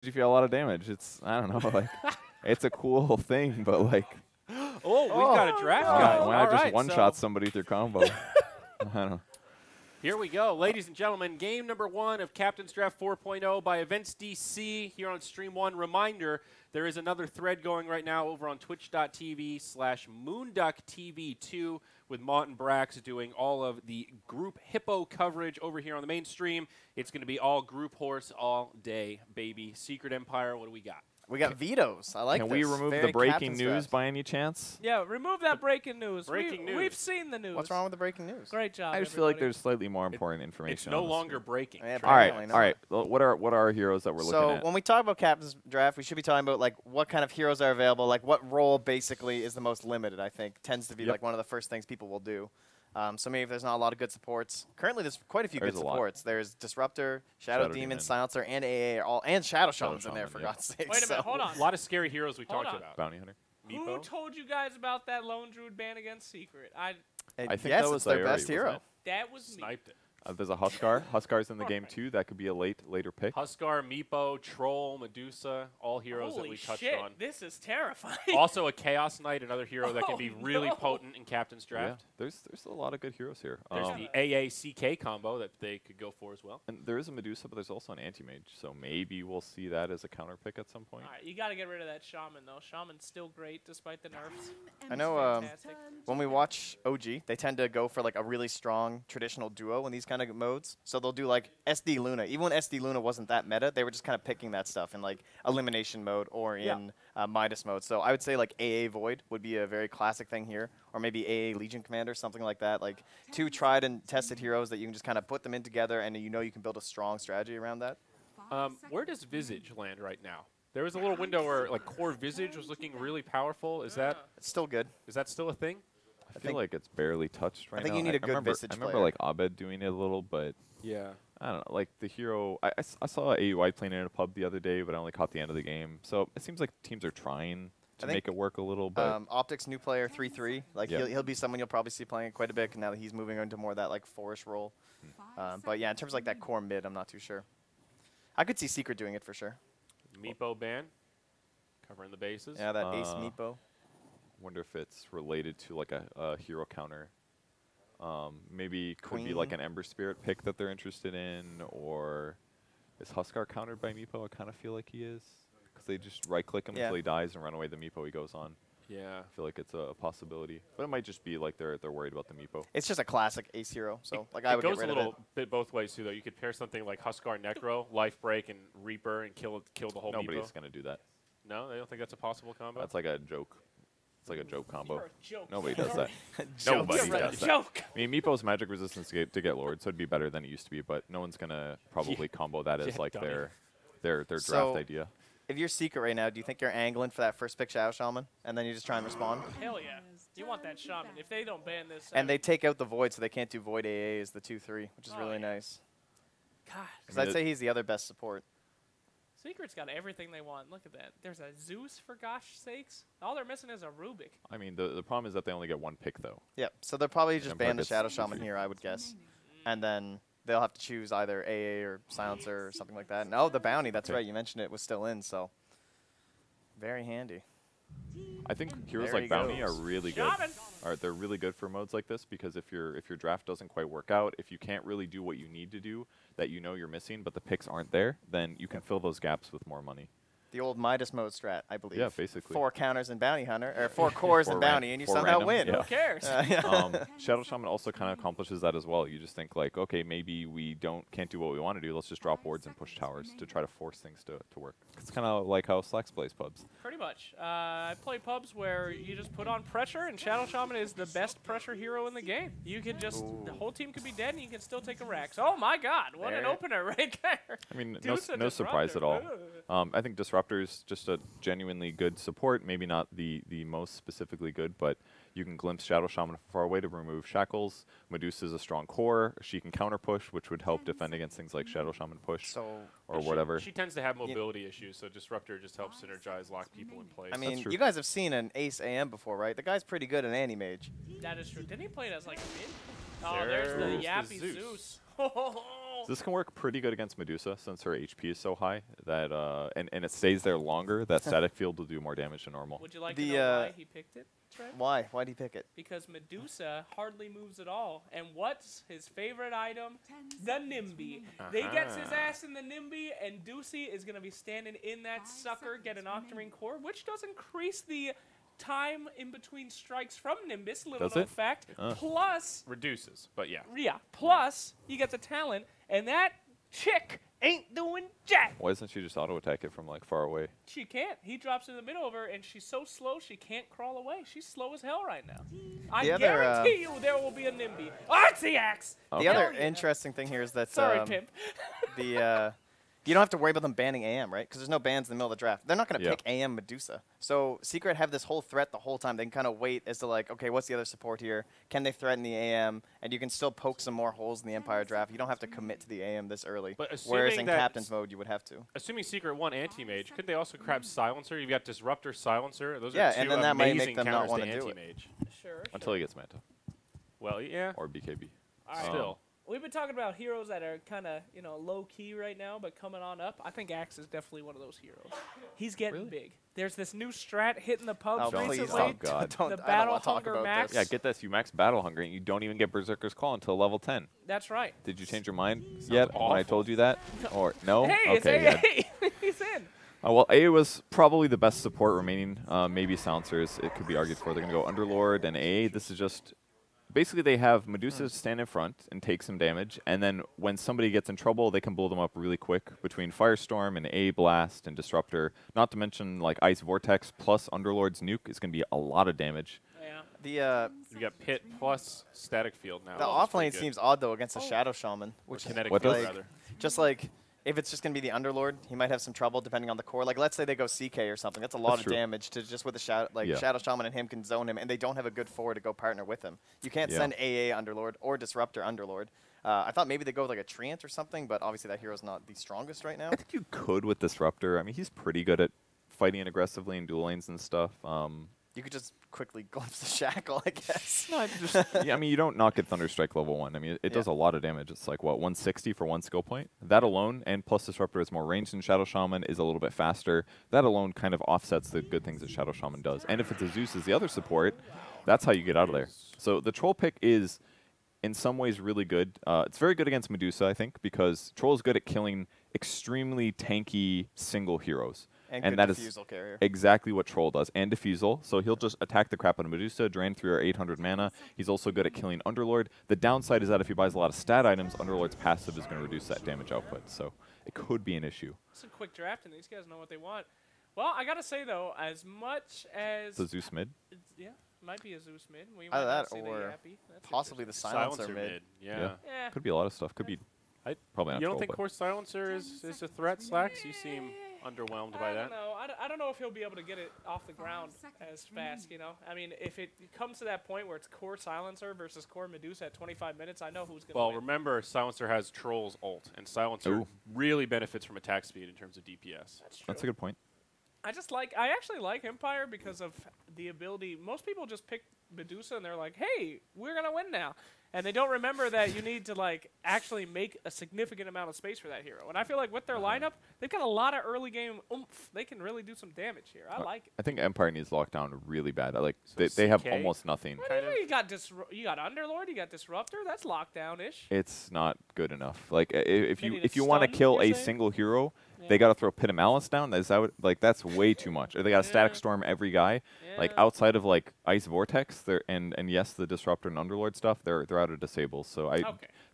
you feel a lot of damage. It's, I don't know, like, it's a cool thing, but like. Oh, we've got a draft guy. Why not just one-shot somebody through combo? I don't know. Here we go, ladies and gentlemen. Game number 1 of Captain's Draft 4.0 by EventsDC here on Stream 1. Reminder, there is another thread going right now over on twitch.tv/moonducktv2 with Mont and Brax doing all of the group hippo coverage over here on the main stream. It's going to be all group horse all day, baby. Secret Empire, what do we got? We got vetoes. I like Can this. we remove Very the breaking Captain's news Draft. by any chance? Yeah, remove that breaking news. Breaking news. We've seen the news. What's wrong with the breaking news? Great job. I just feel like everybody. there's slightly more important information. It's no on this longer here. breaking. Yeah, All right, apparently not. all right. Well, what are our heroes that we're looking So at? when we talk about Captain's Draft, we should be talking about like what kind of heroes are available, like what role basically is the most limited. I think tends to be like one of the first things people will do. So maybe if there's not a lot of good supports. Currently, there's quite a few good supports. There's Disruptor, Shadow Demon, Silencer, and AA are all, and Shadow Shaman's in there for God's sake. Wait a minute, hold on. A lot of scary heroes we talked about. Bounty Hunter. Who Meepo? told you guys about that Lone Druid ban against Secret? I think yes, that was it's their Diary, best hero. wasn't That was me. Sniped it. There's a Huskar. Huskar's in the game too. That could be a later pick. Huskar, Meepo, Troll, Medusa, all heroes Holy that we touched shit, on. this is terrifying. Also a Chaos Knight, another hero that can be really potent in Captain's Draft. Yeah, there's a lot of good heroes here. There's the AA-CK combo that they could go for as well. And there is a Medusa, but there's also an Anti-Mage, so maybe we'll see that as a counter pick at some point. All right, you got to get rid of that Shaman, though. Shaman's still great despite the nerfs. I know Fantastic. when we watch OG, they tend to go for like a really strong traditional duo in these kind of modes. So they'll do like SD Luna. Even when SD Luna wasn't that meta, they were just kind of picking that stuff in like elimination mode or in Midas mode. So I would say like AA Void would be a very classic thing here, or maybe AA Legion Commander, something like that. Like two tried and tested heroes that you can just kind of put them in together, and you know you can build a strong strategy around that. Where does Visage land right now? There was a little window where like core Visage was looking really powerful. Is that It's still good. still a thing? I feel like it's barely touched right now. I think you need a good Visage I remember player. like Abed doing it a little, but Yeah. I don't know. Like the hero, I saw AUI playing in a pub the other day, but I only caught the end of the game. So it seems like teams are trying to make it work a little. But Optics new player 3/3, like he'll be someone you'll probably see playing quite a bit now that he's moving into more of that like forest role. But yeah, in terms of like that core mid, I'm not too sure. I could see Secret doing it for sure. Meepo ban, covering the bases. Yeah, that Ace Meepo. wonder if it's related to like a hero counter. Maybe could be like an Ember Spirit pick that they're interested in, or is Huskar countered by Meepo? I kind of feel like he is, because they just right-click him until he dies and run away the Meepo he goes on. Yeah. I feel like it's a possibility, but it might just be like they're worried about the Meepo. It's just a classic ace hero, so like I would it goes get rid a of little bit both ways too, though. You could pair something like Huskar Necro, Life Break, and Reaper, and kill the whole Nobody's Meepo. gonna do that. No, they don't think that's a possible combo. That's like a joke. It's like a joke combo. You're a joke. Nobody does that. Joke. Nobody You're a does that. joke. I mean, Meepo's magic resistance to get Lord, so it'd be better than it used to be. But no one's gonna probably combo that as like dummy. their draft So, idea. If you're Secret right now, do you think you're angling for that first pick Shadow Shaman, and then you just try and respond? Hell yeah. You want that Shaman. If they don't ban this. And they take out the Void, so they can't do Void AA as the 2/3, which is Oh, really yeah. nice. God. Because I'd say he's the other best support. Secret's got everything they want. Look at that. There's a Zeus, for gosh sakes. All they're missing is a Rubik. I mean, the problem is that they only get one pick though. Yep. So they'll probably just Empire ban the gets Shadow Shaman here, I would guess. And then they'll have to choose either AA or Silencer or something like that. And oh, the Bounty, that's right. You mentioned it was still in, so very handy. I think heroes There like he Bounty goes. are really good. Shaman. They're really good for modes like this, because if your draft doesn't quite work out, if you can't really do what you need to do that you know you're missing, but the picks aren't there, then you can fill those gaps with more money. The old Midas mode strat, I believe. Yeah, basically. 4 counters and Bounty Hunter, or 4 cores and Bounty, and you 4 somehow random, win. yeah. Who cares? Shadow Shaman also kind of accomplishes that as well. You just think like, okay, maybe we can't do what we want to do. Let's just drop wards and push towers to try to force things to work. It's kind of like how Slacks plays pubs. Pretty much. I play pubs where you just put on pressure, and Shadow Shaman is the best pressure hero in the game. You can just, the whole team could be dead, and you can still take a Rax. Oh my god, what an opener right there. I mean, Deuce no surprise at all. Ugh. I think Disruptor's just a genuinely good support. Maybe not the most specifically good, but you can glimpse Shadow Shaman from far away to remove shackles. Medusa is a strong core. She can counter push, which would help defend against things like Shadow Shaman push or whatever. She tends to have mobility issues, so Disruptor just helps synergize, lock people in place. I mean, you guys have seen an Ace AM before, right? The guy's pretty good at Anti-Mage. That is true. Didn't he play it as like mid? Oh, there's the There's Yappy the Zeus. Zeus. This can work pretty good against Medusa since her HP is so high that and it stays there longer. That static field will do more damage than normal. Would you like to know why he picked it, Trent? Why? Why'd he pick it? Because Medusa hardly moves at all. And what's his favorite item? The Nimby. They gets his ass in the Nimby, and Ducey is going to be standing in that sucker, get an Octarine Core, which does increase the time in between strikes from Nimbus, little known fact. Plus, reduces, but yeah. Yeah, plus, you get the talent, and that chick ain't doing jack. Why doesn't she just auto attack it from like far away? She can't. He drops in the middle of her, and she's so slow she can't crawl away. She's slow as hell right now. I guarantee you there will be a Nimby. Artsy axe! Okay. The other interesting thing here is that Sorry, Pimp. you don't have to worry about them banning AM, right? Because there's no bans in the middle of the draft. They're not going to Yep. pick AM Medusa. So Secret have this whole threat the whole time. They can kind of wait as to like, okay, what's the other support here? Can they threaten the AM? And you can still poke some more holes in the Empire draft. You don't have to commit to the AM this early. But Whereas assuming in that Captain's mode, you would have to. Assuming Secret won Anti-Mage, could they also grab Silencer? You've got Disruptor, Silencer. Those Yeah, are two and then that might amazing make them not counters wanna to do it. Anti-Mage. Sure. Until he gets Manta Well, yeah. or BKB. All right. Still. We've been talking about heroes that are kind of, you know, low-key right now, but coming on up. I think Axe is definitely one of those heroes. He's getting big. There's this new strat hitting the pubs Oh, please. recently. Oh, God. Don't, The I don't Battle wanna talk Hunger about Max. this. Yeah, get this. You max Battle Hunger, and you don't even get Berserker's Call until level 10. That's right. Did you change your mind yet when I awful. told you that? Or no? Hey, it's Okay, AA. He's in. well, A was probably the best support remaining. Maybe Silencers, it could be argued for. They're going to go Underlord and A. This is just... Basically, they have Medusa stand in front and take some damage, and then when somebody gets in trouble, they can blow them up really quick between Firestorm and A Blast and Disruptor. Not to mention, like, Ice Vortex plus Underlord's Nuke is going to be a lot of damage. Yeah. You got Pit plus Static Field now. The offlane seems odd, though, against a Shadow Shaman. Which is Kinetic What Field, does? rather. just like... If it's just going to be the Underlord, he might have some trouble depending on the core. Like, let's say they go CK or something. That's a lot That's of true. damage to just with a Shadow, like Shadow Shaman and him can zone him, and they don't have a good forward to go partner with him. You can't send AA Underlord or Disruptor Underlord. I thought maybe they go with like a Treant or something, but obviously that hero's not the strongest right now. I think you could with Disruptor. I mean, he's pretty good at fighting aggressively in duel lanes and stuff. You could just quickly glimpse the Shackle, I guess. No, I mean, you don't not get Thunderstrike level 1. I mean, it does a lot of damage. It's like, what, 160 for one skill point? That alone, and plus Disruptor is more ranged than Shadow Shaman, is a little bit faster. That alone kind of offsets the good things that Shadow Shaman does. And if it's a Zeus as the other support, that's how you get out of there. So the Troll pick is, in some ways, really good. It's very good against Medusa, I think, because Troll is good at killing extremely tanky single heroes. And that good is Diffusal carrier. exactly what Troll does, and Diffusal. So he'll just attack the crap out of Medusa, drain through her 800 mana. He's also good at killing Underlord. The downside is that if he buys a lot of stat items, Underlord's passive is going to reduce that damage output. So it could be an issue. It's a quick draft, and these guys know what they want. Well, I gotta say though, as much as The Zeus mid. yeah, might be a Zeus mid. We Either might not that see the or Yappy. That's Possibly the interesting. Silencer mid. Yeah. Yeah. Could be a lot of stuff. Could be probably not You don't Troll, think but Core Silencer is a threat, Slacks? You seem underwhelmed by I that. don't know. I don't know if he'll be able to get it off the ground as fast, you know? I mean, if it comes to that point where it's core Silencer versus core Medusa at 25 minutes, I know who's going to Well, win. remember, Silencer has Troll's ult, and Silencer Ooh. really benefits from attack speed in terms of DPS. That's true. that's a good point. I actually like Empire because of the ability. Most people just pick Medusa and they're like, hey, we're going to win now. And they don't remember that you need to like actually make a significant amount of space for that hero. And I feel like with their lineup, they've got a lot of early game oomph. They can really do some damage here. I like it. I think Empire needs lockdown really bad. Like So they have CK? almost nothing. What do you mean? You got Underlord, you got Disruptor. That's lockdown-ish. It's not good enough. Like if They you need if a you want to stun, kill you're a saying? single hero, Yeah. they got to throw Pit of Malice down. Is that like that's way too much. Or they got to Static Yeah. Storm every guy. Like Yeah. outside of like Ice Vortex, they're and yes, the Disruptor and Underlord stuff, they're out of disables. So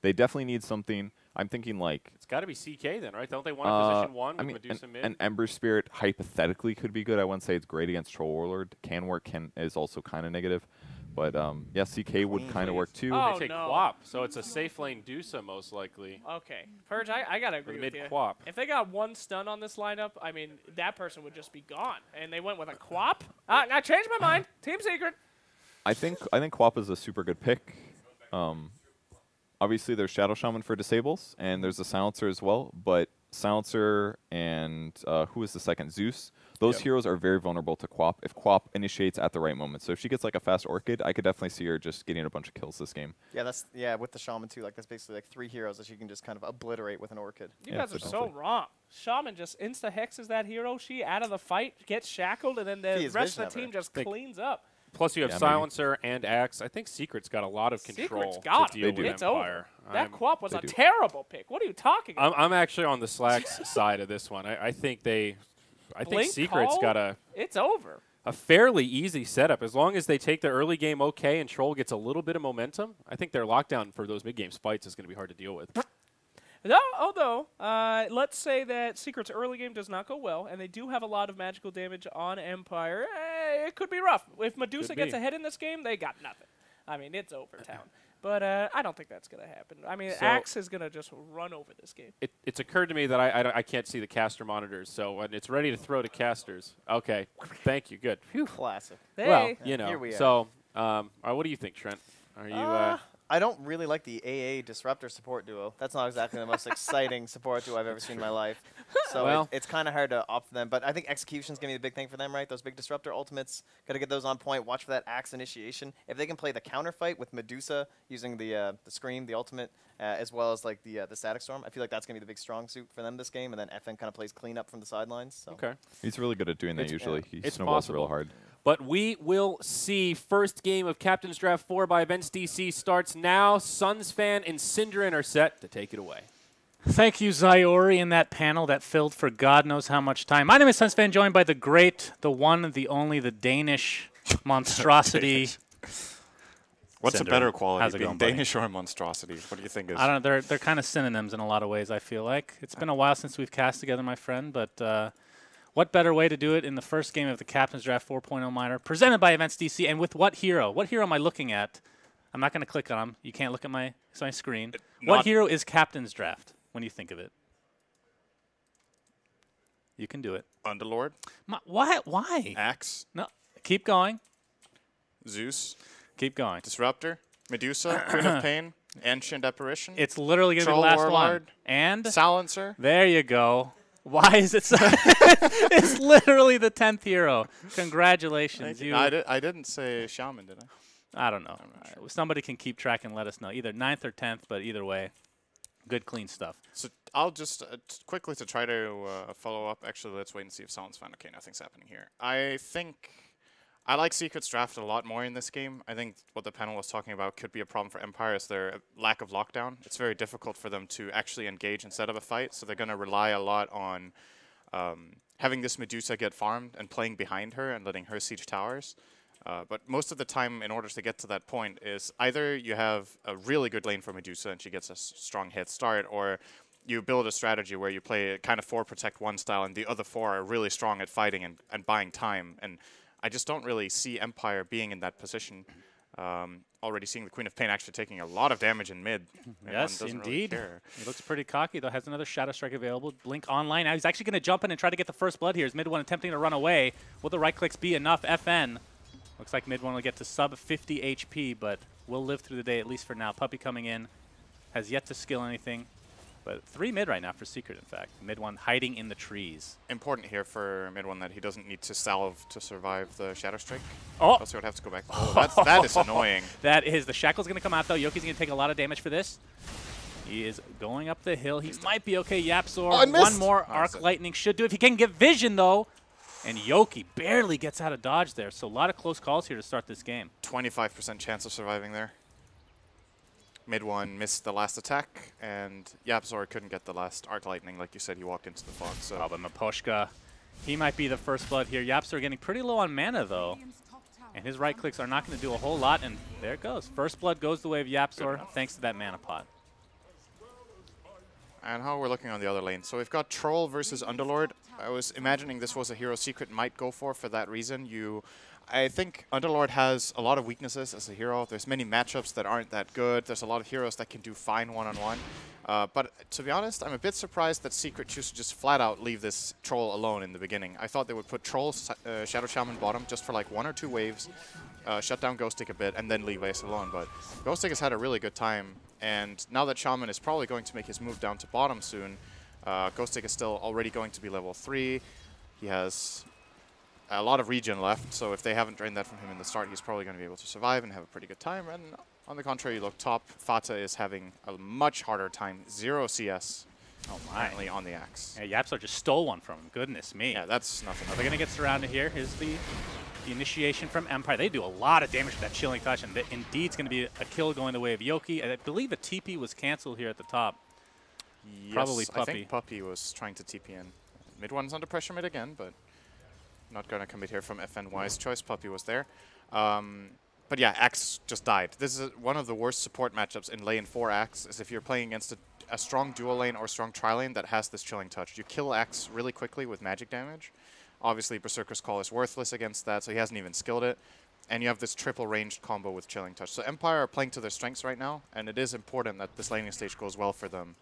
they definitely need something. I'm thinking like It's got to be CK then, right? Don't they want a position 1 I with mean, Medusa mid? an Ember Spirit hypothetically could be good. I wouldn't say it's great against Troll Warlord. Can work. Is also kind of negative. But yeah, CK would kind of work too. Oh, they take no. Quap, so it's a safe lane Dusa most likely. Okay. Purge, I got to agree Mid with you. Quap. If they got one stun on this lineup, I mean, that person would just be gone. And they went with a Quap? I changed my mind. Team Secret. I think Quap is a super good pick. Obviously, there's Shadow Shaman for disables, and there's a Silencer as well. But Silencer and who is the second? Zeus. Those heroes are very vulnerable to Quap if Quap initiates at the right moment. So if she gets like a fast Orchid, I could definitely see her just getting a bunch of kills this game. Yeah, with the Shaman too. Like that's basically like 3 heroes that you can just kind of obliterate with an Orchid. You guys are so wrong. Shaman just insta-hexes that hero. She out of the fight, gets shackled, and then the rest of the team just cleans up. Plus, you have Silencer and Axe. I think Secret's got a lot of control to deal with it's Empire. Over. That Quap was a terrible pick. What are you talking about? I'm actually on the Slacks side of this one. I think Secret's got it's over. A fairly easy setup. As long as they take the early game okay and Troll gets a little bit of momentum, I think their lockdown for those mid-game spites is going to be hard to deal with. No, although, let's say that Secret's early game does not go well, and they do have a lot of magical damage on Empire. It could be rough. If Medusa gets ahead in this game, they got nothing. I mean, it's over town. But I don't think that's going to happen. I mean, so Axe is going to just run over this game. It's occurred to me that I can't see the caster monitors, so when it's ready to throw to casters. Okay, thank you. Good. Whew. Classic. Hey. Well, you know. Here we are. So, what do you think, Trent? Are you... I don't really like the AA Disruptor support duo. That's not exactly the most exciting support duo I've ever seen in my life. So it's kind of hard to opt for them. But I think execution's going to be the big thing for them, right? Those big Disruptor ultimates, got to get those on point. Watch for that Axe initiation. If they can play the counter fight with Medusa using the Scream, the ultimate, as well as like the Static Storm, I feel like that's going to be the big strong suit for them this game. And then FN kind of plays clean up from the sidelines. So. Okay. He's really good at doing that usually. He it's snowballs real hard. But we will see. First game of Captain's Draft 4 by EventsDC starts now. Suns fan and Synderen are set to take it away. Thank you, Zyori, in that panel that filled for God knows how much time. My name is Suns fan, joined by the great, the one, the only, the Danish monstrosity. What's a better quality, how's it being going, buddy? Danish or monstrosity? What do you think is? I don't know. They're kind of synonyms in a lot of ways, I feel like. It's been a while since we've cast together, my friend, but what better way to do it in the first game of the Captain's Draft 4.0 minor, presented by EventsDC, and with what hero? What hero am I looking at? I'm not going to click on him. You can't look at my screen. What hero is Captain's Draft when you think of it? You can do it. Underlord. Why? Axe. No. Keep going. Zeus. Keep going. Disruptor. Medusa. Queen of Pain. Ancient Apparition. It's literally going to be the Troll last Warlord, one. And? Silencer. There you go. Why is it so? It's literally the 10th hero. Congratulations. I didn't say Shaman, did I? I don't know. Sure. Somebody can keep track and let us know. Either 9th or 10th, but either way, good, clean stuff. So I'll just quickly to try to follow up. Actually, let's wait and see if someone's fine. Okay, nothing's happening here. I think I like Secret's Draft a lot more in this game. I think what the panel was talking about could be a problem for Empire is their lack of lockdown. It's very difficult for them to actually engage and set up a fight, so they're going to rely a lot on having this Medusa get farmed and playing behind her and letting her siege towers. But most of the time, in order to get to that point, is either you have a really good lane for Medusa and she gets a strong head start, or you build a strategy where you play kind of 4 protect 1 style and the other 4 are really strong at fighting and buying time. And I just don't really see Empire being in that position. Already seeing the Queen of Pain actually taking a lot of damage in mid. Yes, indeed. Really he looks pretty cocky, though. Has another Shadow Strike available. Blink online. Now he's actually going to jump in and try to get the first blood here. Is mid one attempting to run away. Will the right clicks be enough? FN. Looks like mid one will get to sub 50 HP, but will live through the day, at least for now. Puppy coming in. Has yet to skill anything. But 3 mid right now for Secret, in fact. Mid one hiding in the trees. Important here for mid one that he doesn't need to salve to survive the Shadow Strike. Oh! Else he would have to go back. Oh, that is annoying. That is. The Shackle's going to come out, though. Yoki's going to take a lot of damage for this. He is going up the hill. He might be okay. Yapzor, one more Arc Lightning should do it. If he can get vision, though. And Yoki barely gets out of dodge there. So a lot of close calls here to start this game. 25% chance of surviving there. Mid one missed the last attack, and Yapzor couldn't get the last Arc Lightning. Like you said, he walked into the fog. So. Oh, but Miposhka, he might be the first blood here. Yapzor getting pretty low on mana, though. And his right clicks are not going to do a whole lot, and there it goes. First blood goes the way of Yapzor, thanks to that mana pot. And how we're looking on the other lane. So we've got Troll versus Underlord. I was imagining this was a hero Secret might go for that reason. I think Underlord has a lot of weaknesses as a hero. There's many matchups that aren't that good. There's a lot of heroes that can do fine one-on-one. But to be honest, I'm a bit surprised that Secret choose to just flat out leave this Troll alone in the beginning. I thought they would put Troll, Shadow Shaman bottom just for like 1 or 2 waves, shut down Ghostic a bit, and then leave Ace alone. But Ghostic has had a really good time. And now that Shaman is probably going to make his move down to bottom soon, Ghostic is still already going to be level 3. He has a lot of regen left, so if they haven't drained that from him in the start, he's probably going to be able to survive and have a pretty good time. And on the contrary, you look top, Fata is having a much harder time. 0 CS apparently on the Axe. Yeah, YapzOr just stole one from him. Goodness me. Yeah, that's nothing. They're going to get surrounded here. Here's the initiation from Empire. They do a lot of damage with that Chilling Touch, and indeed it's going to be a kill going the way of Yoki. I believe a TP was canceled here at the top. Yes, Probably Puppy. I think Puppy was trying to TP in. Mid one's under pressure mid again, but not going to commit here from FN Wise choice. Puppy was there. But yeah, Axe just died. This is one of the worst support matchups in lane 4 Axe, is if you're playing against a strong dual lane or strong tri-lane that has this Chilling Touch. You kill Axe really quickly with magic damage. Obviously, Berserker's Call is worthless against that, so he hasn't even skilled it. And you have this triple ranged combo with Chilling Touch. So Empire are playing to their strengths right now, and it is important that this laning stage goes well for them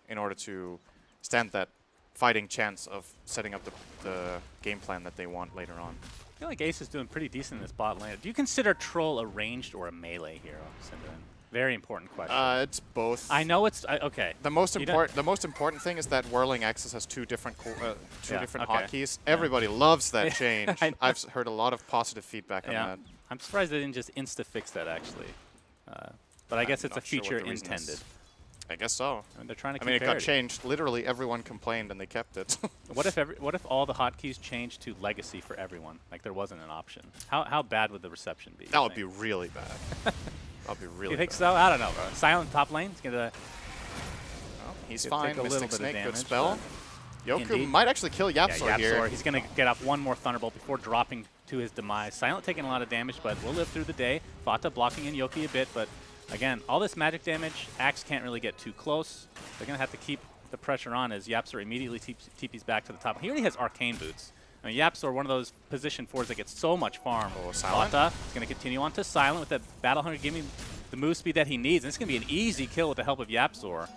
in order to stand that fighting chance of setting up the game plan that they want later on. I feel like Ace is doing pretty decent in this bot lane. Do you consider Troll a ranged or a melee hero, Synderen? Very important question. It's both. I know it's okay. The most important thing is that Whirling Axis has two different hotkeys. Everybody loves that change. I've heard a lot of positive feedback on that. I'm surprised they didn't just insta-fix that actually. But I guess it's a feature intended. I guess so. I mean, they're trying to. I mean, it got changed. Literally, everyone complained, and they kept it. What if all the hotkeys changed to Legacy for everyone? Like there wasn't an option. How bad would the reception be? That would be really bad. That'd be really. You think bad. so? I don't know, bro. Silent top lane. He's gonna. Oh, he's fine. Mystic Snake, damage, good spell. Yoku Indeed. might actually kill YapzOr here. He's gonna get off one more Thunderbolt before dropping to his demise. Silent taking a lot of damage, but will live through the day. Fata blocking in Yoki a bit, but again, all this magic damage, Axe can't really get too close. They're going to have to keep the pressure on as YapzOr immediately TPs back to the top. He already has Arcane Boots. I mean, YapzOr, one of those position 4s that gets so much farm. Fata is going to continue on to Silent with that Battle Hunger, giving the move speed that he needs. And it's going to be an easy kill with the help of YapzOr.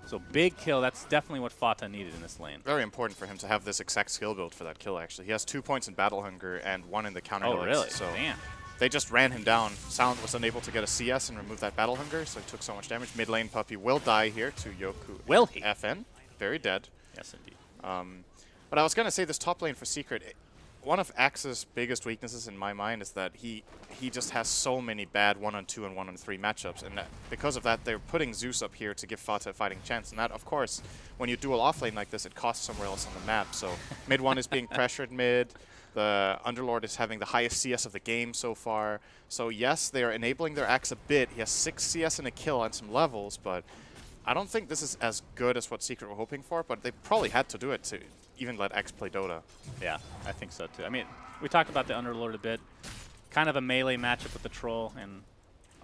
So big kill. That's definitely what Fata needed in this lane. Very important for him to have this exact skill build for that kill, actually. He has 2 points in Battle Hunger and 1 in the counter. Oh, really? So damn. They just ran him down. Silent was unable to get a CS and remove that Battle Hunger, so he took so much damage. Mid lane Puppy will die here to Yoku. Will he? FN. Very dead. Yes, indeed. But I was going to say this top lane for Secret, one of Axe's biggest weaknesses in my mind is that he just has so many bad 1-on-2 and 1-on-3 matchups. And because of that, they're putting Zeus up here to give Fata a fighting chance. And that, of course, when you duel off lane like this, it costs somewhere else on the map. So mid one is being pressured mid. The Underlord is having the highest CS of the game so far. So yes, they are enabling their Axe a bit. He has 6 CS and a kill and some levels, but I don't think this is as good as what Secret were hoping for, but they probably had to do it to even let Axe play Dota. Yeah, I think so too. I mean, we talked about the Underlord a bit. Kind of a melee matchup with the Troll, and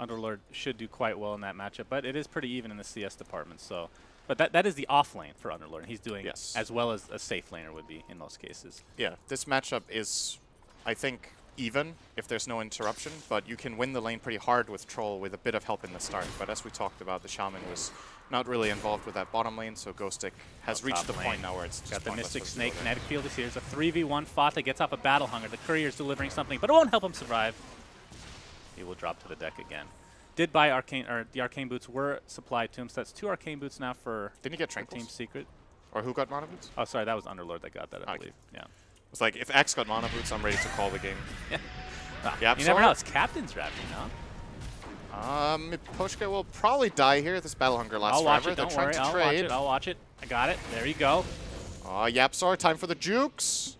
Underlord should do quite well in that matchup, but it is pretty even in the CS department, so... But that is the off lane for Underlord. He's doing as well as a safe laner would be in most cases. Yeah, this matchup is, I think, even if there's no interruption, but you can win the lane pretty hard with Troll with a bit of help in the start. But as we talked about, the Shaman was not really involved with that bottom lane, so Ghostic has reached the point now where it's just got the pointless Mystic for Snake. Dota. Kinetic Field is here. It's a 3v1. Fata gets off a Battle Hunger. The Courier's delivering something, but it won't help him survive. He will drop to the deck again. Did buy Arcane, or the Arcane Boots were supplied to him, so that's 2 Arcane Boots now for Didn't he get Tranquils? Team Secret. Or who got Mana Boots? Oh, sorry, that was Underlord that got that, I believe. Yeah. It's like, if Axe got Mana Boots, I'm ready to call the game. Yeah. You never know, it's Captain's Wrap, you know? Poshka will probably die here. This Battle Hunger lasts I'll watch forever. it, don't They're worry. trying to I'll watch trade. it, I'll watch it. I got it. There you go. YapzOr, time for the jukes.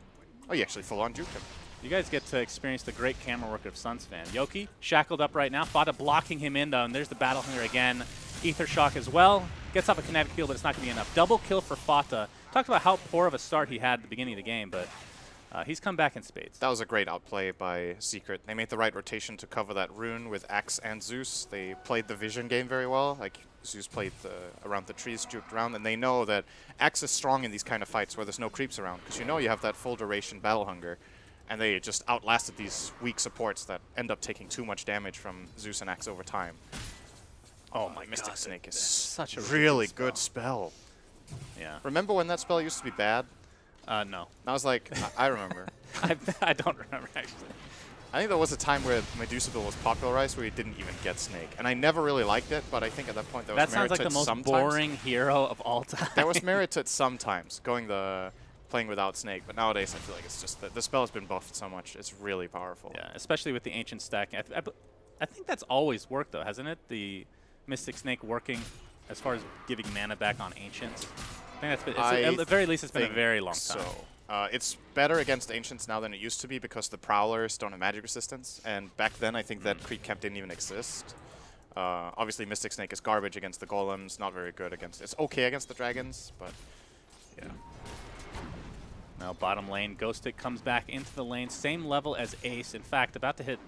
Oh, you actually full-on juked him. You guys get to experience the great camera work of Suns fan. Yoki shackled up right now. Fata blocking him in, though, and there's the Battle Hunger again. Ether Shock as well. Gets up a kinetic field, but it's not going to be enough. Double kill for Fata. Talked about how poor of a start he had at the beginning of the game, but he's come back in spades. That was a great outplay by Secret. They made the right rotation to cover that rune with Axe and Zeus. They played the vision game very well. Like, Zeus played around the trees, juked around, and they know that Axe is strong in these kind of fights where there's no creeps around, because you know you have that full duration Battle Hunger. And they just outlasted these weak supports that end up taking too much damage from Zeus and Axe over time. Oh my Mystic God, Snake is such a really good spell. Yeah. Remember when that spell used to be bad? No. And I was like, I remember. I don't remember, actually. I think there was a time where Medusa build was popularized where you didn't even get Snake. And I never really liked it, but I think at that point there was merit to it That sounds like the most sometimes. boring hero of all time. There was merit to it sometimes, playing without Snake. But nowadays I feel like it's just that the spell has been buffed so much. It's really powerful. Yeah, especially with the Ancient stacking. I think that's always worked, though, hasn't it? The Mystic Snake working as far as giving mana back on Ancients. I think that's been, at the very least, it's been a very long time. So. It's better against Ancients now than it used to be because the Prowlers don't have magic resistance. And back then, I think that creep camp didn't even exist. Obviously, Mystic Snake is garbage against the Golems, not very good against... It's okay against the Dragons, but yeah. Now bottom lane, Ghostic comes back into the lane, same level as Ace. In fact, about to hit...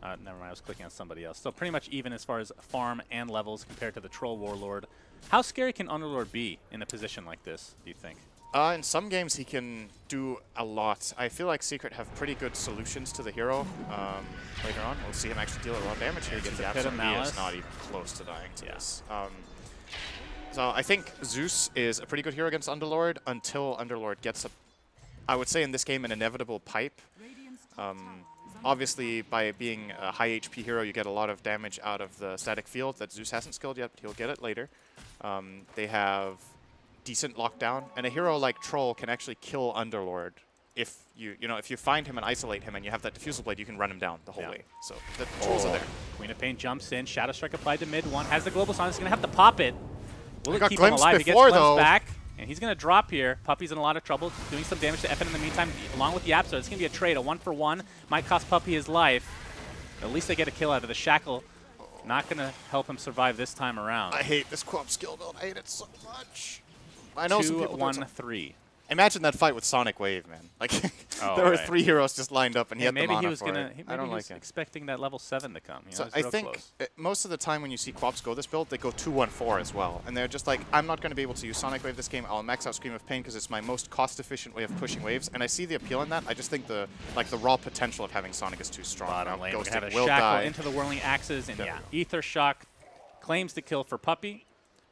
never mind, I was clicking on somebody else. So pretty much even as far as farm and levels compared to the Troll Warlord. How scary can Underlord be in a position like this, do you think? In some games, he can do a lot. I feel like Secret have pretty good solutions to the hero. Later on, we'll see him actually deal a lot of damage here. He gets the Pit of Malice. He is not even close to dying to this. So I think Zeus is a pretty good hero against Underlord until Underlord gets I would say in this game, an inevitable pipe. Obviously, by being a high HP hero, you get a lot of damage out of the static field that Zeus hasn't skilled yet, but he'll get it later. They have decent lockdown, and a hero like Troll can actually kill Underlord. If you find him and isolate him and you have that Diffusal Blade, you can run him down the whole way. So the tools are there. Queen of Pain jumps in, Shadow Strike applied to mid one, has the Global Sonic, he's going to have to pop it. Will it keep him alive? He gets glimpsed back, and he's going to drop here. Puppy's in a lot of trouble, doing some damage to FN in the meantime, along with the Yap, so it's going to be a trade, a 1-for-1. Might cost Puppy his life. At least they get a kill out of the Shackle. Not going to help him survive this time around. I hate this Quap skill build. I hate it so much. I know some people 2-1-3. Imagine that fight with Sonic Wave, man. Like, there were 3 heroes just lined up, and he had the mana for it. Maybe he was expecting that level 7 to come. So I think most of the time when you see Quaps go this build, they go 2-1-4 as well. And they're just like, I'm not going to be able to use Sonic Wave this game. I'll max out Scream of Pain because it's my most cost-efficient way of pushing waves. And I see the appeal in that. I just think the raw potential of having Sonic is too strong. Bottom lane, we have a will Shackle die. into the Whirling Axes, and Ether Shock claims the kill for Puppy.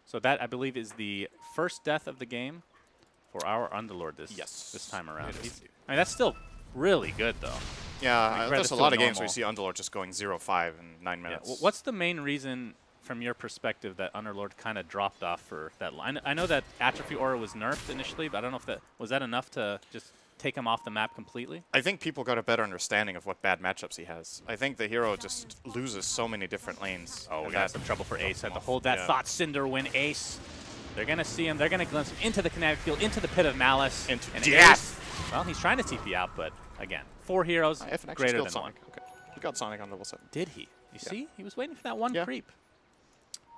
So that, I believe, is the first death of the game for our Underlord this time around. I mean, that's still really good, though. Yeah, there's a lot of games where you see Underlord just going 0-5 in 9 minutes. Yeah. What's the main reason, from your perspective, that Underlord kind of dropped off for that line? I know that Atrophy Aura was nerfed initially, but I don't know if that was enough to just take him off the map completely? I think people got a better understanding of what bad matchups he has. I think the hero just loses so many different lanes. Oh, we got some trouble for Ace. Had to hold that Thought Cinder when Ace. They're going to see him. They're going to glimpse him into the kinetic field, into the Pit of Malice. Into death! Well, he's trying to TP out, but again, 4 heroes, greater than Sonic. 1. Okay. He got Sonic on level 7. Did he? You see? He was waiting for that one creep.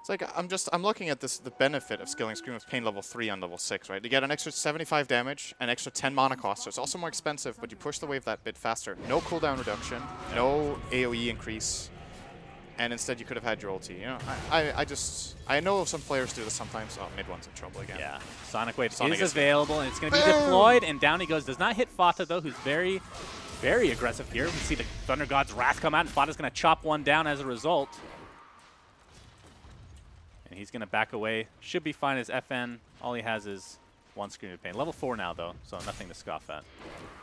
It's like, I'm looking at the benefit of skilling Scream of Pain level 3 on level 6, right? You get an extra 75 damage, an extra 10 mana cost, so it's also more expensive, but you push the wave that bit faster. No cooldown reduction, no AoE increase. And instead, you could have had your ulti. You know, I know some players do this sometimes. Oh, mid one's in trouble again. Yeah, Sonic Wave is available, and it's going to be deployed. And down he goes. Does not hit Fata though, who's very, very aggressive here. We see the Thunder God's Wrath come out, and Fata's going to chop one down as a result. And he's going to back away. Should be fine as FN. All he has is 1 Scream of Pain. Level 4 now though, so nothing to scoff at.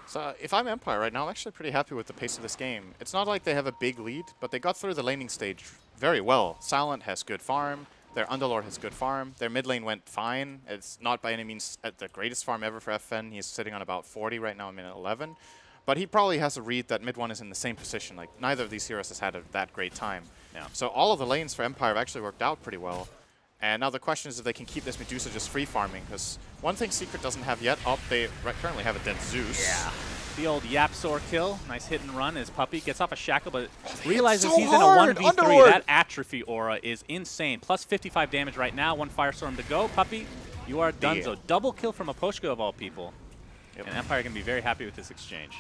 So if I'm Empire right now, I'm actually pretty happy with the pace of this game. It's not like they have a big lead, but they got through the laning stage very well. Silent has good farm. Their Underlord has good farm. Their mid lane went fine. It's not by any means at the greatest farm ever for FN. He's sitting on about 40 right now in minute 11. But he probably has a read that mid one is in the same position. Like, neither of these heroes has had that great time. Yeah. So all of the lanes for Empire have actually worked out pretty well. And now the question is if they can keep this Medusa just free farming, because one thing Secret doesn't have yet, they currently have a dead Zeus. Yeah. The old Yapsaur kill. Nice hit and run as Puppy gets off a Shackle, but realizes he's in a 1v3. That Atrophy Aura is insane. Plus 55 damage right now. 1 Firestorm to go. Puppy, you are donezo. Double kill from Aposhka of all people. And Empire can be very happy with this exchange.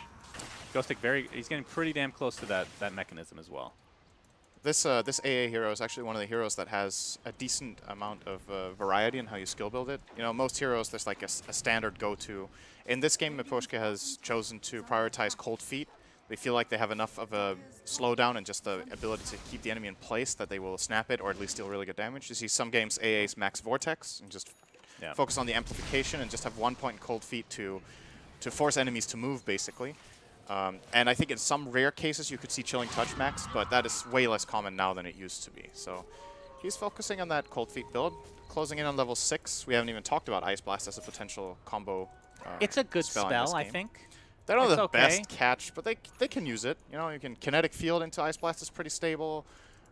Ghostic he's getting pretty damn close to that mechanism as well. This AA hero is actually one of the heroes that has a decent amount of variety in how you skill build it. You know, most heroes, there's like a standard go-to. In this game, Miposhka has chosen to prioritize Cold Feet. They feel like they have enough of a slowdown and just the ability to keep the enemy in place that they will snap it or at least deal really good damage. You see some games AA's max Vortex and just focus on the amplification and just have 1 point in Cold Feet to force enemies to move, basically. And I think in some rare cases you could see Chilling Touch max, but that is way less common now than it used to be. So he's focusing on that Cold Feet build, closing in on level 6. We haven't even talked about Ice Blast as a potential combo. It's a good spell, I game. think. They're not the okay. best catch, but they can use it. You know, you can Kinetic Field into Ice Blast is pretty stable.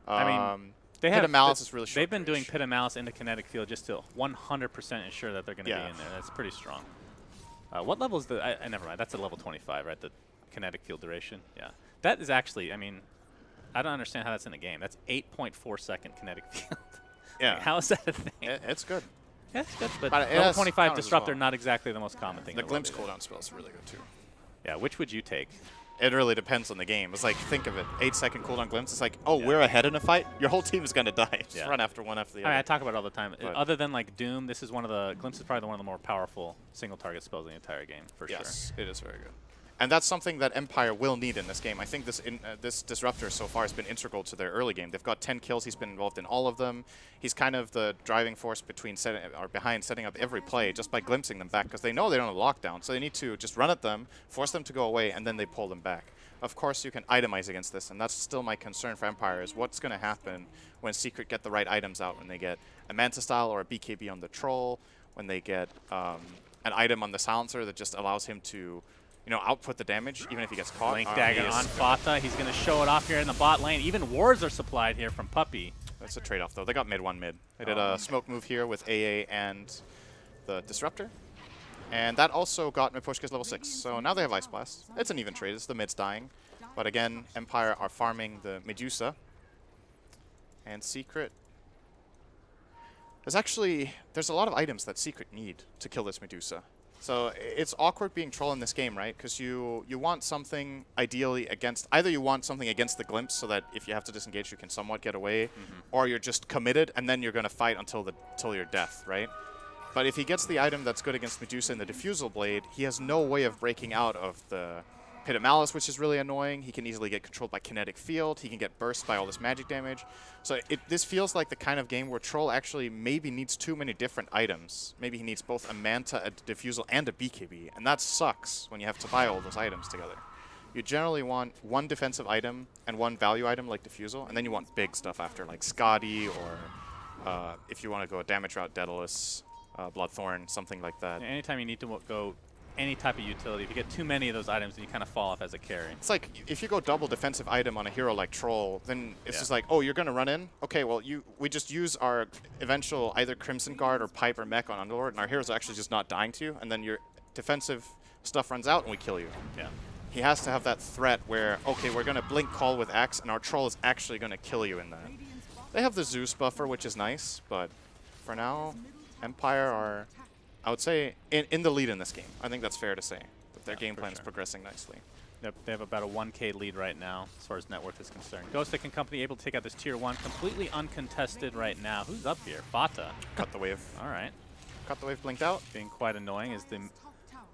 I mean, Pit of Malice is really short. They've been doing Pit of Malice into Kinetic Field just to 100% ensure that they're going to be in there. That's pretty strong. What level is the... never mind. That's a level 25, right? The Kinetic Field duration. Yeah. That is actually... I mean, I don't understand how that's in the game. That's 8.4 second Kinetic Field. Yeah. Like, how is that a thing? It's good. Yeah, it's good, but it level has 25 counters as Disruptor, well. not exactly the most common thing. The that Glimpse will be cooldown spell is really good too. there. Yeah, which would you take? It really depends on the game. It's like, think of it. 8-second cooldown Glimpse. It's like, oh, we're ahead in a fight. Your whole team is going to die. Just run after one after the other. I mean, I talk about it all the time. But Other than like Doom, this is one of the... Glimpse is probably one of the more powerful single target spells in the entire game, for sure. Yes, it is very good. And that's something that Empire will need in this game. I think this Disruptor so far has been integral to their early game. They've got 10 kills. He's been involved in all of them. He's kind of the driving force behind setting up every play just by glimpsing them back, because they know they don't have lockdown. So they need to just run at them, force them to go away, and then they pull them back. Of course, you can itemize against this, and that's still my concern for Empire, is what's going to happen when Secret get the right items out, when they get a Manta Style or a BKB on the Troll, when they get an item on the Silencer that just allows him to output the damage, even if he gets caught. Blink Dagger on Fata. He's going to show it off here in the bot lane. Even wards are supplied here from Puppey. That's a trade-off, though. They got mid. They did a smoke move here with AA and the Disruptor. And that also got Mipushka's level 6. So now they have Ice Blast. It's an even trade. It's the mid's dying. But again, Empire are farming the Medusa. And Secret... There's a lot of items that Secret need to kill this Medusa. So it's awkward being Troll in this game, right? Because you want something ideally against... Either you want something against the Glimpse so that if you have to disengage you can somewhat get away, or you're just committed and then you're going to fight until your death, right? But if he gets the item that's good against Medusa in the Diffusal Blade, he has no way of breaking out of the Pit of Malice, which is really annoying. He can easily get controlled by Kinetic Field. He can get burst by all this magic damage. So this feels like the kind of game where Troll actually maybe needs too many different items. Maybe he needs both a Manta, a Diffusal, and a BKB. And that sucks when you have to buy all those items together. You generally want one defensive item and one value item like Diffusal, and then you want big stuff after, like Scotty, or if you want to go a damage route, Daedalus, Bloodthorn, something like that. Anytime you need to go any type of utility, if you get too many of those items, then you kind of fall off as a carry. It's like, if you go double defensive item on a hero like Troll, then it's just like, oh, you're going to run in? Okay, well, we just use our eventual either Crimson Guard or Pipe or Mech on Underlord, and our heroes are actually just not dying to you, and then your defensive stuff runs out and we kill you. Yeah. He has to have that threat where, okay, we're going to Blink Call with Axe, and our Troll is actually going to kill you in that. They have the Zeus buffer, which is nice, but for now, Empire are, I would say, in the lead in this game. I think that's fair to say. That their game plan is progressing nicely. Yep, they have about a 1K lead right now, as far as net worth is concerned. Ghostic and company able to take out this Tier 1, completely uncontested right now. Who's up here? Fata. Cut the wave. All right. Cut the wave, blinked out. Being quite annoying is the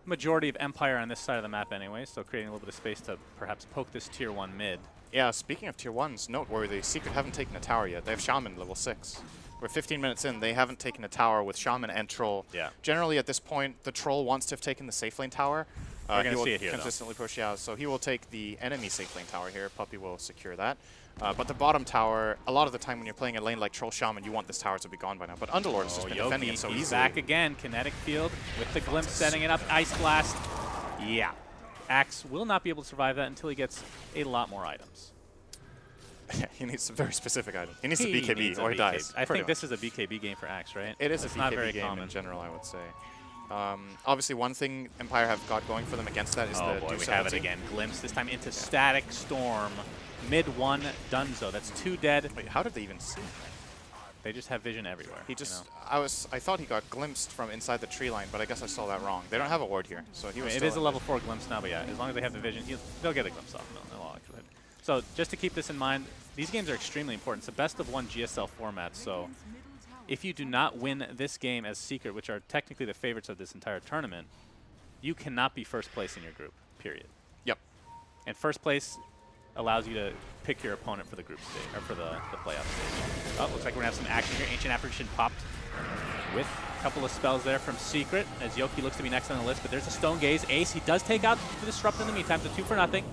majority of Empire on this side of the map anyway, so creating a little bit of space to perhaps poke this Tier 1 mid. Yeah, speaking of Tier 1s, noteworthy, Secret haven't taken a tower yet. They have Shaman level 6. We're 15 minutes in, they haven't taken a tower with Shaman and Troll. Yeah. Generally, at this point, the Troll wants to have taken the safe lane tower. We're going to see it here, consistently push, so he will take the enemy safe lane tower here. Puppey will secure that. But the bottom tower, a lot of the time when you're playing a lane like Troll Shaman, you want this tower to be gone by now. But Underlord has just been defending it so easily. He's back again. Kinetic Field with the Glimpse setting it up. Ice Blast. Yeah. Axe will not be able to survive that until he gets a lot more items. He needs a very specific item. He needs a BKB or he dies. I think this is a BKB game for Axe, right? It is a not very BKB game common in general, I would say. Obviously, one thing Empire have got going for them against that is the boy, we Deuce have it ulti. again. Glimpse, this time into Static Storm. Mid 1 Dunzo. That's 2 dead. Wait, how did they even see? They just have vision everywhere. He just, I thought he got glimpsed from inside the tree line, but I guess I saw that wrong. They don't have a ward here, so he was. It is a level 4 glimpse now, but yeah, as long as they have the vision, they'll get a glimpse off. No likelihood. So just to keep this in mind, these games are extremely important. It's a best of 1 GSL format, so if you do not win this game as Secret, which are technically the favorites of this entire tournament, you cannot be first place in your group, period. Yep. And first place allows you to pick your opponent for the group stage, or for the playoff stage. Oh, looks like we're going to have some action here. Ancient Apparition popped with Couple of spells there from Secret as Yoki looks to be next on the list, but there's a Stone Gaze. Ace, he does take out the Disrupt in the meantime, so 2 for nothing.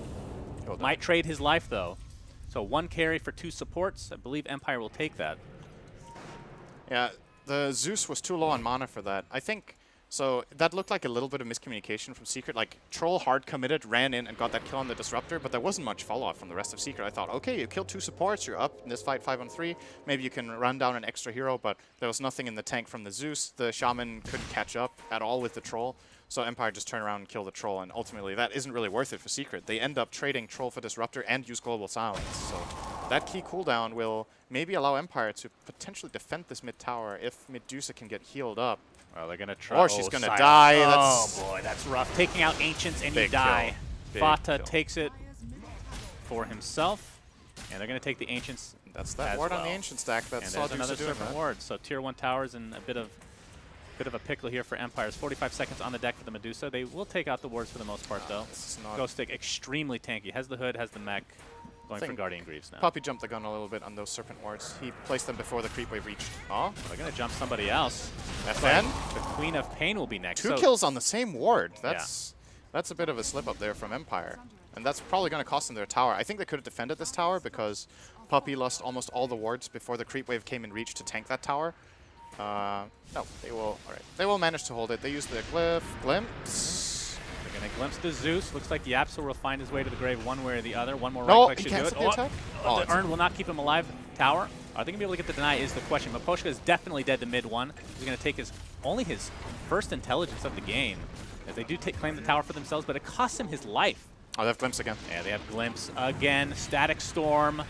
Might trade his life, though. So 1 carry for 2 supports. I believe Empire will take that. Yeah, the Zeus was too low on mana for that. I think, so that looked like a little bit of miscommunication from Secret. Like, Troll hard committed, ran in and got that kill on the Disruptor, but there wasn't much follow-up from the rest of Secret. I thought, okay, you killed 2 supports, you're up in this fight 5-on-3. Maybe you can run down an extra hero, but there was nothing in the tank from the Zeus. The Shaman couldn't catch up at all with the Troll. So Empire just turn around and kill the Troll, and ultimately that isn't really worth it for Secret. They end up trading Troll for Disruptor and use Global Silence. So that key cooldown will maybe allow Empire to potentially defend this mid tower if Medusa can get healed up. Well, they're going to try. Or she's going to die. Oh, boy, that's rough. Taking out Ancients and you die. Fata takes it for himself, and they're going to take the Ancients. That's that ward on the Ancient stack. That's and there's another Serpent Ward. So Tier 1 towers in a bit of a pickle here for Empires. 45 seconds on the deck for the Medusa. They will take out the wards for the most part, though. Ghost Stick extremely tanky. Has the hood, has the mech. Going for Guardian Greaves now. Puppy jumped the gun a little bit on those Serpent Wards. He placed them before the creep wave reached. Oh, they're going to jump somebody else. FN? The Queen of Pain will be next. 2 kills on the same ward. That's a bit of a slip up there from Empire. And that's probably going to cost them their tower. I think they could have defended this tower because Puppy lost almost all the wards before the creep wave came in reach to tank that tower. No, they will. All right, they will manage to hold it. They use the glimpse. They're going to glimpse the Zeus. Looks like the Absol will find his way to the grave one way or the other. One more no, right click should do it. The attack? Oh, the Urn will not keep him alive. Tower. Are they going to be able to get the deny is the question. But Poshka is definitely dead to mid 1. He's going to take only his first intelligence of the game. As they do claim the tower for themselves, but it costs him his life. Oh, they have glimpse again. Yeah, they have glimpse again. Static Storm.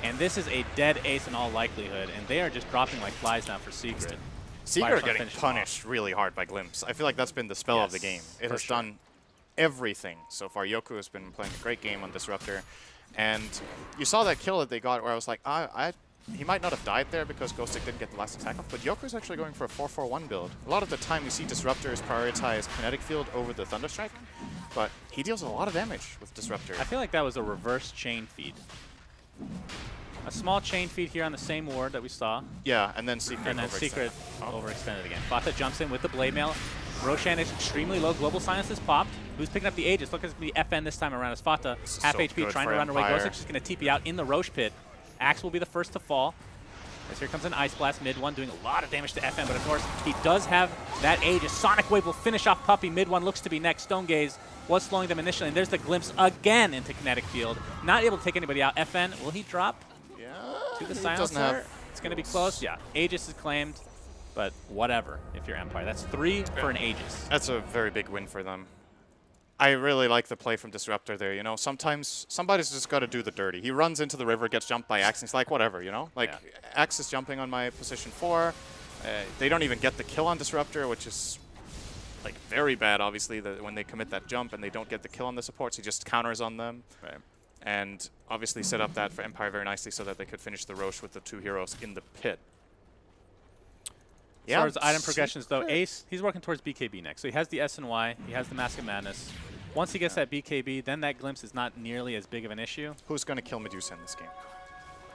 And this is a dead Ace in all likelihood. And they are just dropping like flies now for Secret. Secret are getting punished really hard by Glimpse. I feel like that's been the spell of the game. It has done everything so far. Yoku has been playing a great game on Disruptor. And you saw that kill that they got where I was like, he might not have died there because Ghost Stick didn't get the last attack off, but Yoku's actually going for a 4-4-1 build. A lot of the time we see Disruptors prioritize Kinetic Field over the Thunderstrike, but he deals a lot of damage with Disruptor. I feel like that was a reverse chain feed. A small chain feed here on the same ward that we saw. Yeah, and then Secret and then Secret overextended again. Fata jumps in with the Blade Mail. Roshan is extremely low. Global Silence is popped. Who's picking up the Aegis? Look, it's going to be FN this time around as Fata. Half HP, trying to run away. Ghost is just going to TP out in the Roche pit. Axe will be the first to fall. As here comes an Ice Blast mid 1, doing a lot of damage to FN, but of course, he does have that Aegis. Sonic Wave will finish off Puppy. Mid 1 looks to be next. Stone Gaze was slowing them initially, and there's the Glimpse again into Kinetic Field. Not able to take anybody out. FN, will he drop? To the Silencer. It's going to be close. Yeah, Aegis is claimed, but whatever if you're Empire. That's 3 for an Aegis. That's a very big win for them. I really like the play from Disruptor there. You know, sometimes somebody's just got to do the dirty. He runs into the river, gets jumped by Axe, and he's like, whatever, you know? Like, Axe is jumping on my position 4. They don't even get the kill on Disruptor, which is like very bad, obviously, when they commit that jump and they don't get the kill on the supports. He just counters on them. Right. And obviously set up that for Empire very nicely so that they could finish the Roche with the 2 heroes in the pit. As far as item progressions, though, Ace, he's working towards BKB next. So he has the SNY, he has the Mask of Madness. Once he gets that BKB, then that Glimpse is not nearly as big of an issue. Who's going to kill Medusa in this game?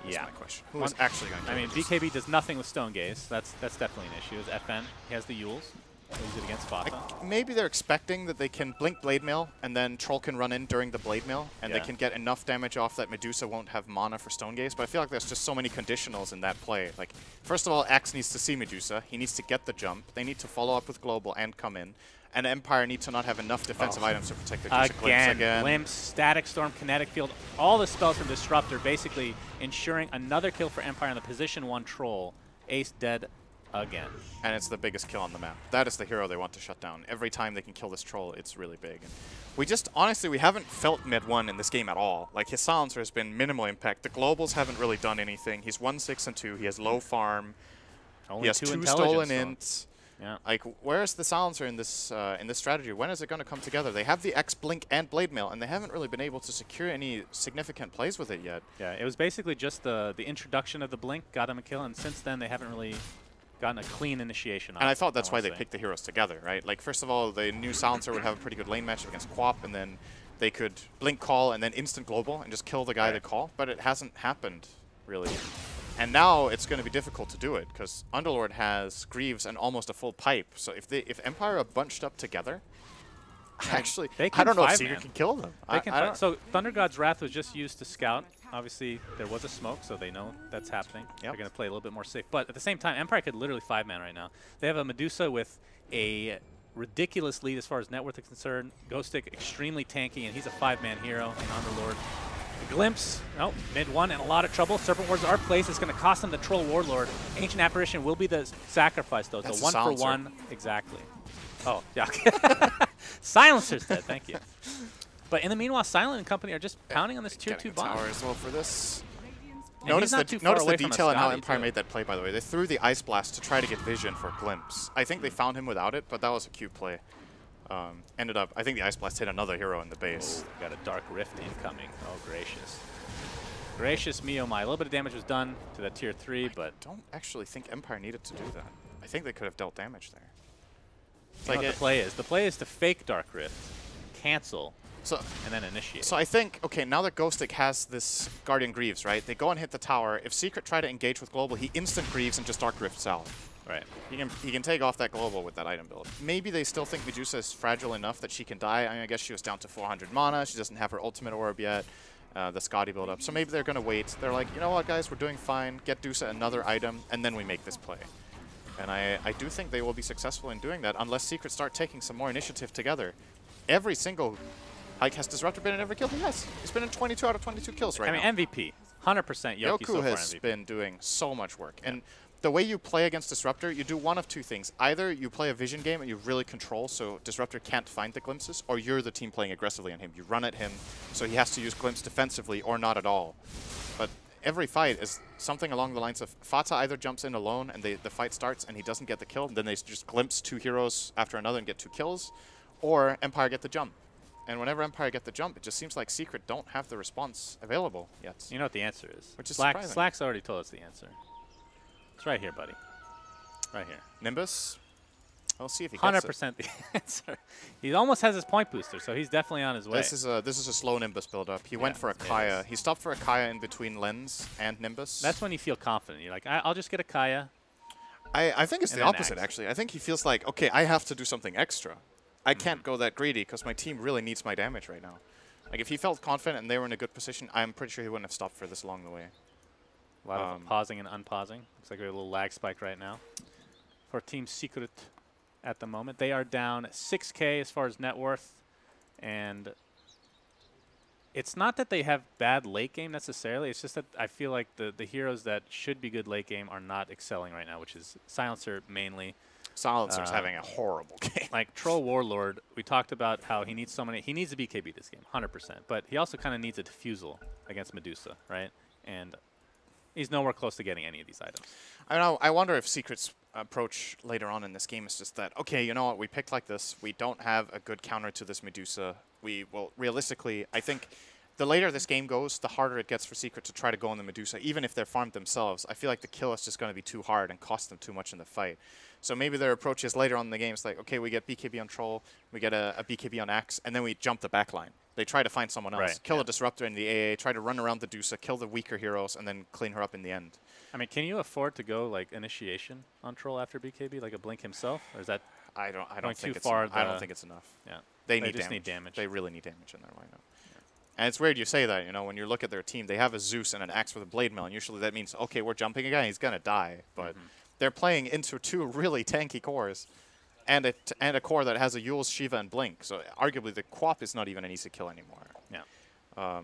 That's my question. Who is actually going to kill Medusa? BKB does nothing with Stone Gaze. That's definitely an issue. As FN, he has the Yules. Use it against Fata. Maybe they're expecting that they can blink Blade Mail and then Troll can run in during the Blade Mail and they can get enough damage off that Medusa won't have mana for Stone Gaze. But I feel like there's just so many conditionals in that play. Like, first of all, Axe needs to see Medusa. He needs to get the jump. They need to follow up with Global and come in. And Empire need to not have enough defensive items to protect their Glimpse again. Glimpse, Static Storm, Kinetic Field, all the spells from Disruptor basically ensuring another kill for Empire on the position 1 Troll. Ace dead again. And it's the biggest kill on the map. That is the hero they want to shut down. Every time they can kill this Troll, it's really big. And we just, honestly, we haven't felt mid 1 in this game at all. Like, his Silencer has been minimal impact. The Globals haven't really done anything. He's 1-6 and 2. He has low farm. Only he has 2 stolen ints. So. Yeah. Like, where's the Silencer in this strategy? When is it going to come together? They have the X Blink and Blade Mail, and they haven't really been able to secure any significant plays with it yet. Yeah, it was basically just the introduction of the Blink got him a kill, and since then they haven't really gotten a clean initiation on it. And I thought that's why they picked the heroes together, right? Like, first of all, the new Silencer would have a pretty good lane matchup against Quap, and then they could Blink Call and then instant Global and just kill the guy they call, but it hasn't happened, really. And now it's going to be difficult to do it because Underlord has Greaves and almost a full pipe. So if Empire are bunched up together, actually, I don't know if Secret can kill them. So Thunder God's Wrath was just used to scout. Obviously, there was a smoke, so they know that's happening. Yep. They're going to play a little bit more safe. But at the same time, Empire could literally 5-man right now. They have a Medusa with a ridiculous lead as far as net worth is concerned. Ghost Stick extremely tanky, and he's a 5-man hero in Underlord. A glimpse, mid one in a lot of trouble. Serpent Wards are placed. It's going to cost them the Troll Warlord. Ancient Apparition will be the sacrifice, though. It's a 1-for-1. Exactly. Oh, yeah. Silencer's dead. Thank you. But in the meanwhile, Silent and company are just pounding on this tier 2 bomb. Tower as well for this. And notice the detail in how Empire too. made that play, by the way. They threw the Ice Blast to try to get vision for Glimpse. I think they found him without it, but that was a cute play. Ended up, I think the Ice Blast hit another hero in the base. Oh, got a Dark Rift incoming. Oh, gracious. Gracious me, oh my. A little bit of damage was done to that tier 3, but... I don't actually think Empire needed to do that. I think they could have dealt damage there. You know what the play is? The play is to fake Dark Rift, cancel, and then initiate. So I think, okay, now that Ghost Stick has this Guardian Greaves, right? They go and hit the tower. If Secret try to engage with Global, he instant Greaves and just Dark Rifts out. Right. He can take off that Global with that item build. Maybe they still think Medusa is fragile enough that she can die. I mean, I guess she was down to 400 mana. She doesn't have her ultimate orb yet. The Scotty build up. So maybe they're going to wait. They're like, you know what, guys, we're doing fine. Get Dusa another item, and then we make this play. And I do think they will be successful in doing that unless Secret start taking some more initiative together. Every single Hike has Disruptor been in every kill he has. He's been in 22 out of 22 kills right now. I mean, MVP. 100% Yoki so far has MVP. Been doing so much work. And the way you play against Disruptor, you do one of two things. Either you play a vision game and you really control so Disruptor can't find the glimpses, or you're the team playing aggressively on him. You run at him so he has to use glimpse defensively or not at all. But every fight is something along the lines of Fata either jumps in alone and the fight starts and he doesn't get the kill, and then they just glimpse 2 heroes after another and get 2 kills, or Empire get the jump. And whenever Empire get the jump, it just seems like Secret don't have the response available yet. You know what the answer is. Which is surprising. Slack's already told us the answer. It's right here, buddy. Right here. Nimbus? We'll see if he gets 100% the answer. He almost has his point booster, so he's definitely on his way. This is a slow Nimbus build-up. He went for a Kaya. He stopped for a Kaya in between Lens and Nimbus. That's when you feel confident. You're like, I'll just get a Kaya. I think it's the opposite, actually. I think he feels like, okay, I have to do something extra. I can't go that greedy because my team really needs my damage right now. Like, if he felt confident and they were in a good position, I'm pretty sure he wouldn't have stopped for this along the way. A lot of pausing and unpausing. Looks like we have a little lag spike right now for Team Secret at the moment. They are down 6K as far as net worth, and it's not that they have bad late game necessarily. It's just that I feel like the heroes that should be good late game are not excelling right now, which is Silencer mainly. Silencer's having a horrible game. Like Troll Warlord, we talked about how he needs so many. He needs a BKB this game, 100%. But he also kind of needs a Diffusal against Medusa, right? And he's nowhere close to getting any of these items. I know. I wonder if Secret's approach later on in this game is just that, okay, you know what, we picked like this. We don't have a good counter to this Medusa. Well, realistically, I think the later this game goes, the harder it gets for Secret to try to go on the Medusa, even if they're farmed themselves. I feel like the kill is just going to be too hard and cost them too much in the fight. So maybe their approach is later on in the game, it's like, okay, we get BKB on Troll, we get a BKB on Axe, and then we jump the backline. They try to find someone else, right, kill a Disruptor in the AA, try to run around the Dusa, kill the weaker heroes, and then clean her up in the end. I mean, can you afford to go like initiation on Troll after BKB, like a Blink himself, or is that? I don't think it's enough. Yeah, they just need damage. They really need damage in their lineup. Yeah. And it's weird you say that. You know, when you look at their team, they have a Zeus and an Axe with a Blade Mail, and usually that means, okay, we're jumping a guy, he's gonna die. But they're playing into 2 really tanky cores, and a core that has a Yule's, Shiva, and Blink. So arguably the Quap is not even an easy kill anymore. Yeah.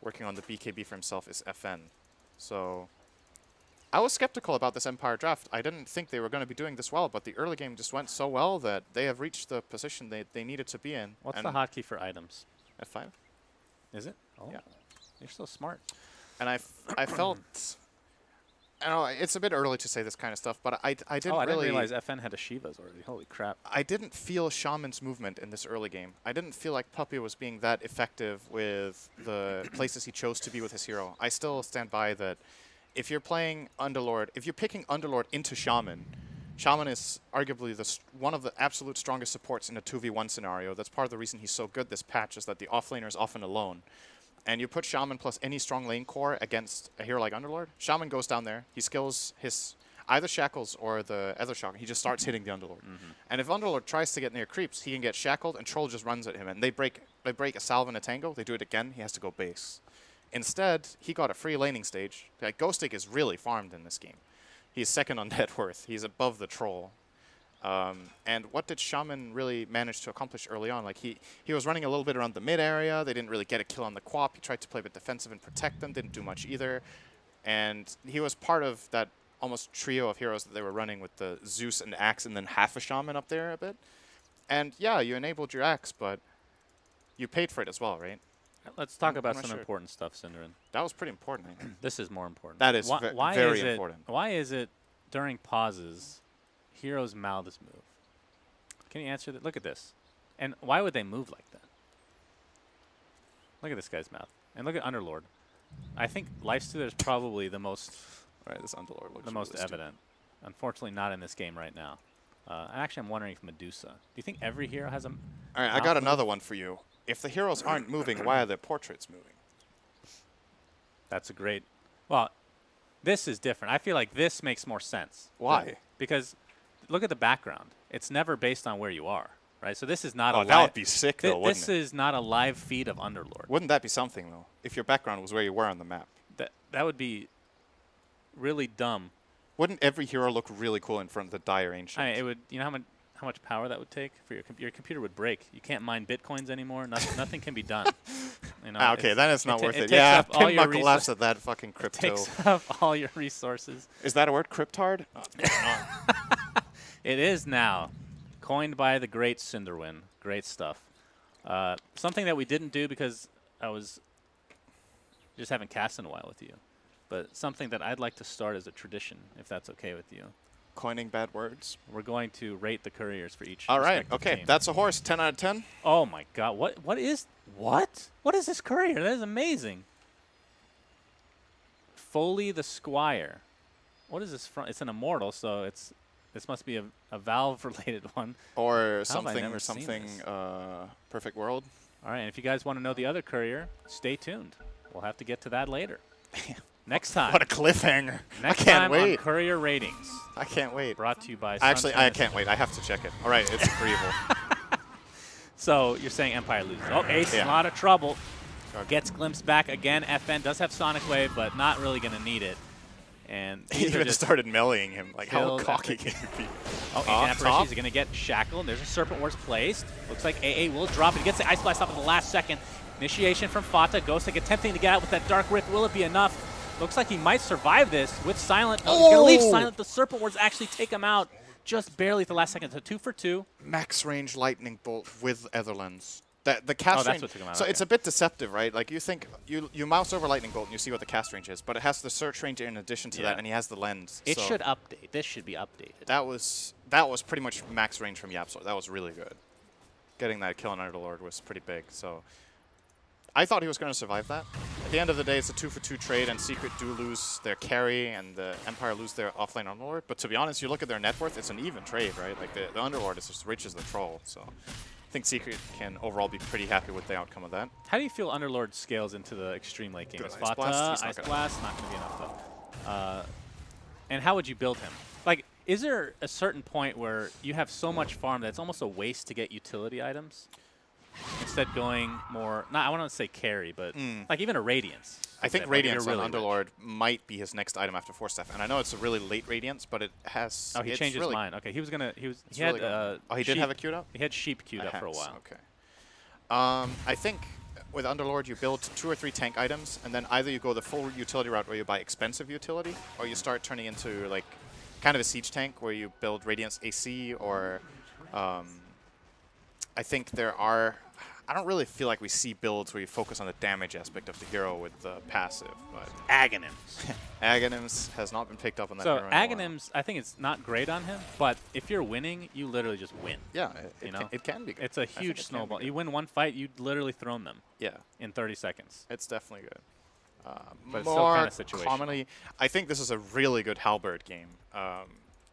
Working on the BKB for himself is FN. So I was skeptical about this Empire draft. I didn't think they were going to be doing this well, but the early game just went so well that they have reached the position they needed to be in. What's the hotkey for items? F5. Is it? Oh, yeah. You're so smart. And I felt... I know it's a bit early to say this kind of stuff, but I didn't I really... didn't realize FN had a Shivas already. Holy crap. I didn't feel Shaman's movement in this early game. I didn't feel like Puppy was being that effective with the places he chose to be with his hero. I still stand by that if you're playing Underlord, if you're picking Underlord into Shaman, Shaman is arguably one of the absolute strongest supports in a 2v1 scenario. That's part of the reason he's so good this patch, is that the offlaner is often alone. and you put Shaman plus any strong lane core against a hero like Underlord, Shaman goes down there, he skills his either Shackles or the Ether Shock, he just starts hitting the Underlord. And if Underlord tries to get near creeps, he can get Shackled, and Troll just runs at him, and they break a Salve and a Tango, they do it again, he has to go base. Instead, he got a free laning stage. Like, Ghostic is really farmed in this game. He's second on net worth, he's above the Troll. And what did Shaman really manage to accomplish early on? Like, he was running a little bit around the mid area, they didn't really get a kill on the Quap, he tried to play a bit defensive and protect them, didn't do much either. And he was part of that almost trio of heroes that they were running with the Zeus and Axe and then half a Shaman up there a bit. And yeah, you enabled your Axe, but you paid for it as well, right? Let's talk about not some sure. important stuff, Cinderin. That was pretty important. I think. This is more important. That is very is it, important. Why is it during pauses, heroes' mouths move? Can you answer that? Look at this. And why would they move like that? Look at this guy's mouth. And look at Underlord. I think Lifestealer is probably the most Right, this Underlord looks the most really stupid. evident. Unfortunately, not in this game right now. Actually, I'm wondering if Medusa. Do you think every hero has a... All right, I got another one for you. If the heroes aren't moving, why are their portraits moving? That's a great... Well, this is different. I feel like this makes more sense. Why? Because look at the background. It's never based on where you are, right? So this is not a Oh, that would be sick, though, wouldn't This it? is not a live feed of Underlord. Wouldn't that be something, though? If your background was where you were on the map. That would be really dumb. Wouldn't every hero look really cool in front of the Dire Ancient? I mean, it would. You know how much power that would take for your computer would break. You can't mine bitcoins anymore. Nothing can be done. You know, okay, then it's not worth it. takes Yeah, up all your Pinmuckle laughs at that fucking crypto. takes up all your resources. Is that a word? Cryptard? It is now, coined by the great Cinderwin. Great stuff. Something that we didn't do because I was just haven't cast in a while with you, but something that I'd like to start as a tradition, if that's okay with you. Coining bad words. We're going to rate the couriers for each. All right. respective Okay. team. That's a horse. 10 out of 10. Oh my God! What is this courier? That is amazing. Foley the Squire. What is this from? It's an immortal, so this must be a Valve related one. Or How have I never something seen this? Perfect World. All right, and if you guys want to know the other courier, stay tuned. We'll have to get to that later. Next time. What a cliffhanger. Next I can't time wait. on Courier Ratings. I can't wait. Brought to you by Actually, Sun I Fantasy. can't wait. I have to check it. All right, it's for evil. So you're saying Empire loses. Oh, Ace in a Yeah. lot of trouble. Gets glimpsed back again. FN does have Sonic Wave, but not really going to need it. And He these are even just started melee-ing him. Like, how kills cocky after can you be? Oh, Ancient Apparition is going to get shackled. There's a Serpent Wars placed. Looks like AA will drop it. He gets the Ice Blast off in the last second. Initiation from Fata. Ghostic attempting to get out with that Dark Rift. Will it be enough? Looks like he might survive this with Silent. Oh, he's going to leave Silent. The Serpent Wars actually take him out just barely at the last second. So 2 for 2. Max range lightning bolt with Etherlands. The cast that's range. what took him out, So okay. it's a bit deceptive, right? Like you think you mouse over lightning bolt and you see what the cast range is, but it has the search range in addition to Yeah. that, and he has the lens. It so should update. This should be updated. That was pretty much max range from Yapsor. That was really good. Getting that kill on Underlord was pretty big. So I thought he was going to survive that. At the end of the day, it's a 2 for 2 trade, and Secret do lose their carry, and the Empire lose their offlane Underlord. But to be honest, you look at their net worth, it's an even trade, right? Like the Underlord is as rich as the Troll. So I think Secret can overall be pretty happy with the outcome of that. How do you feel Underlord scales into the extreme late game? Good. Is Ice Blast, he's not Ice gonna- Blast, not going to be enough though. And how would you build him? Like, is there a certain point where you have so much farm that it's almost a waste to get utility items? Instead going more, I want to say carry, but like even a Radiance. I think example, like if Radiance you're on really Underlord rich. might be his next item after Force Staff, and I know it's a really late Radiance, but it has. Oh, he it's changed his really, mind. Okay, he was gonna. He it's had. really good. Oh, he did sheep, have it queued up. He had sheep queued up for a Hence, while. Okay. I think with Underlord, you build 2 or 3 tank items, and then either you go the full utility route where you buy expensive utility, or you start turning into like kind of a siege tank where you build Radiance AC, or I think there are. I don't really feel like we see builds where you focus on the damage aspect of the hero with the passive, but Aghanims. Aghanims has not been picked up on that. So hero in a while. Aghanims, I think it's not great on him, but if you're winning, you literally just win. Yeah, You know? it can be good. It's a I think huge it can be snowball. good. You win one fight, you literally thrown them Yeah, in 30 seconds. it's definitely good. But it's still More kinda situational. commonly, I think this is a really good halberd game.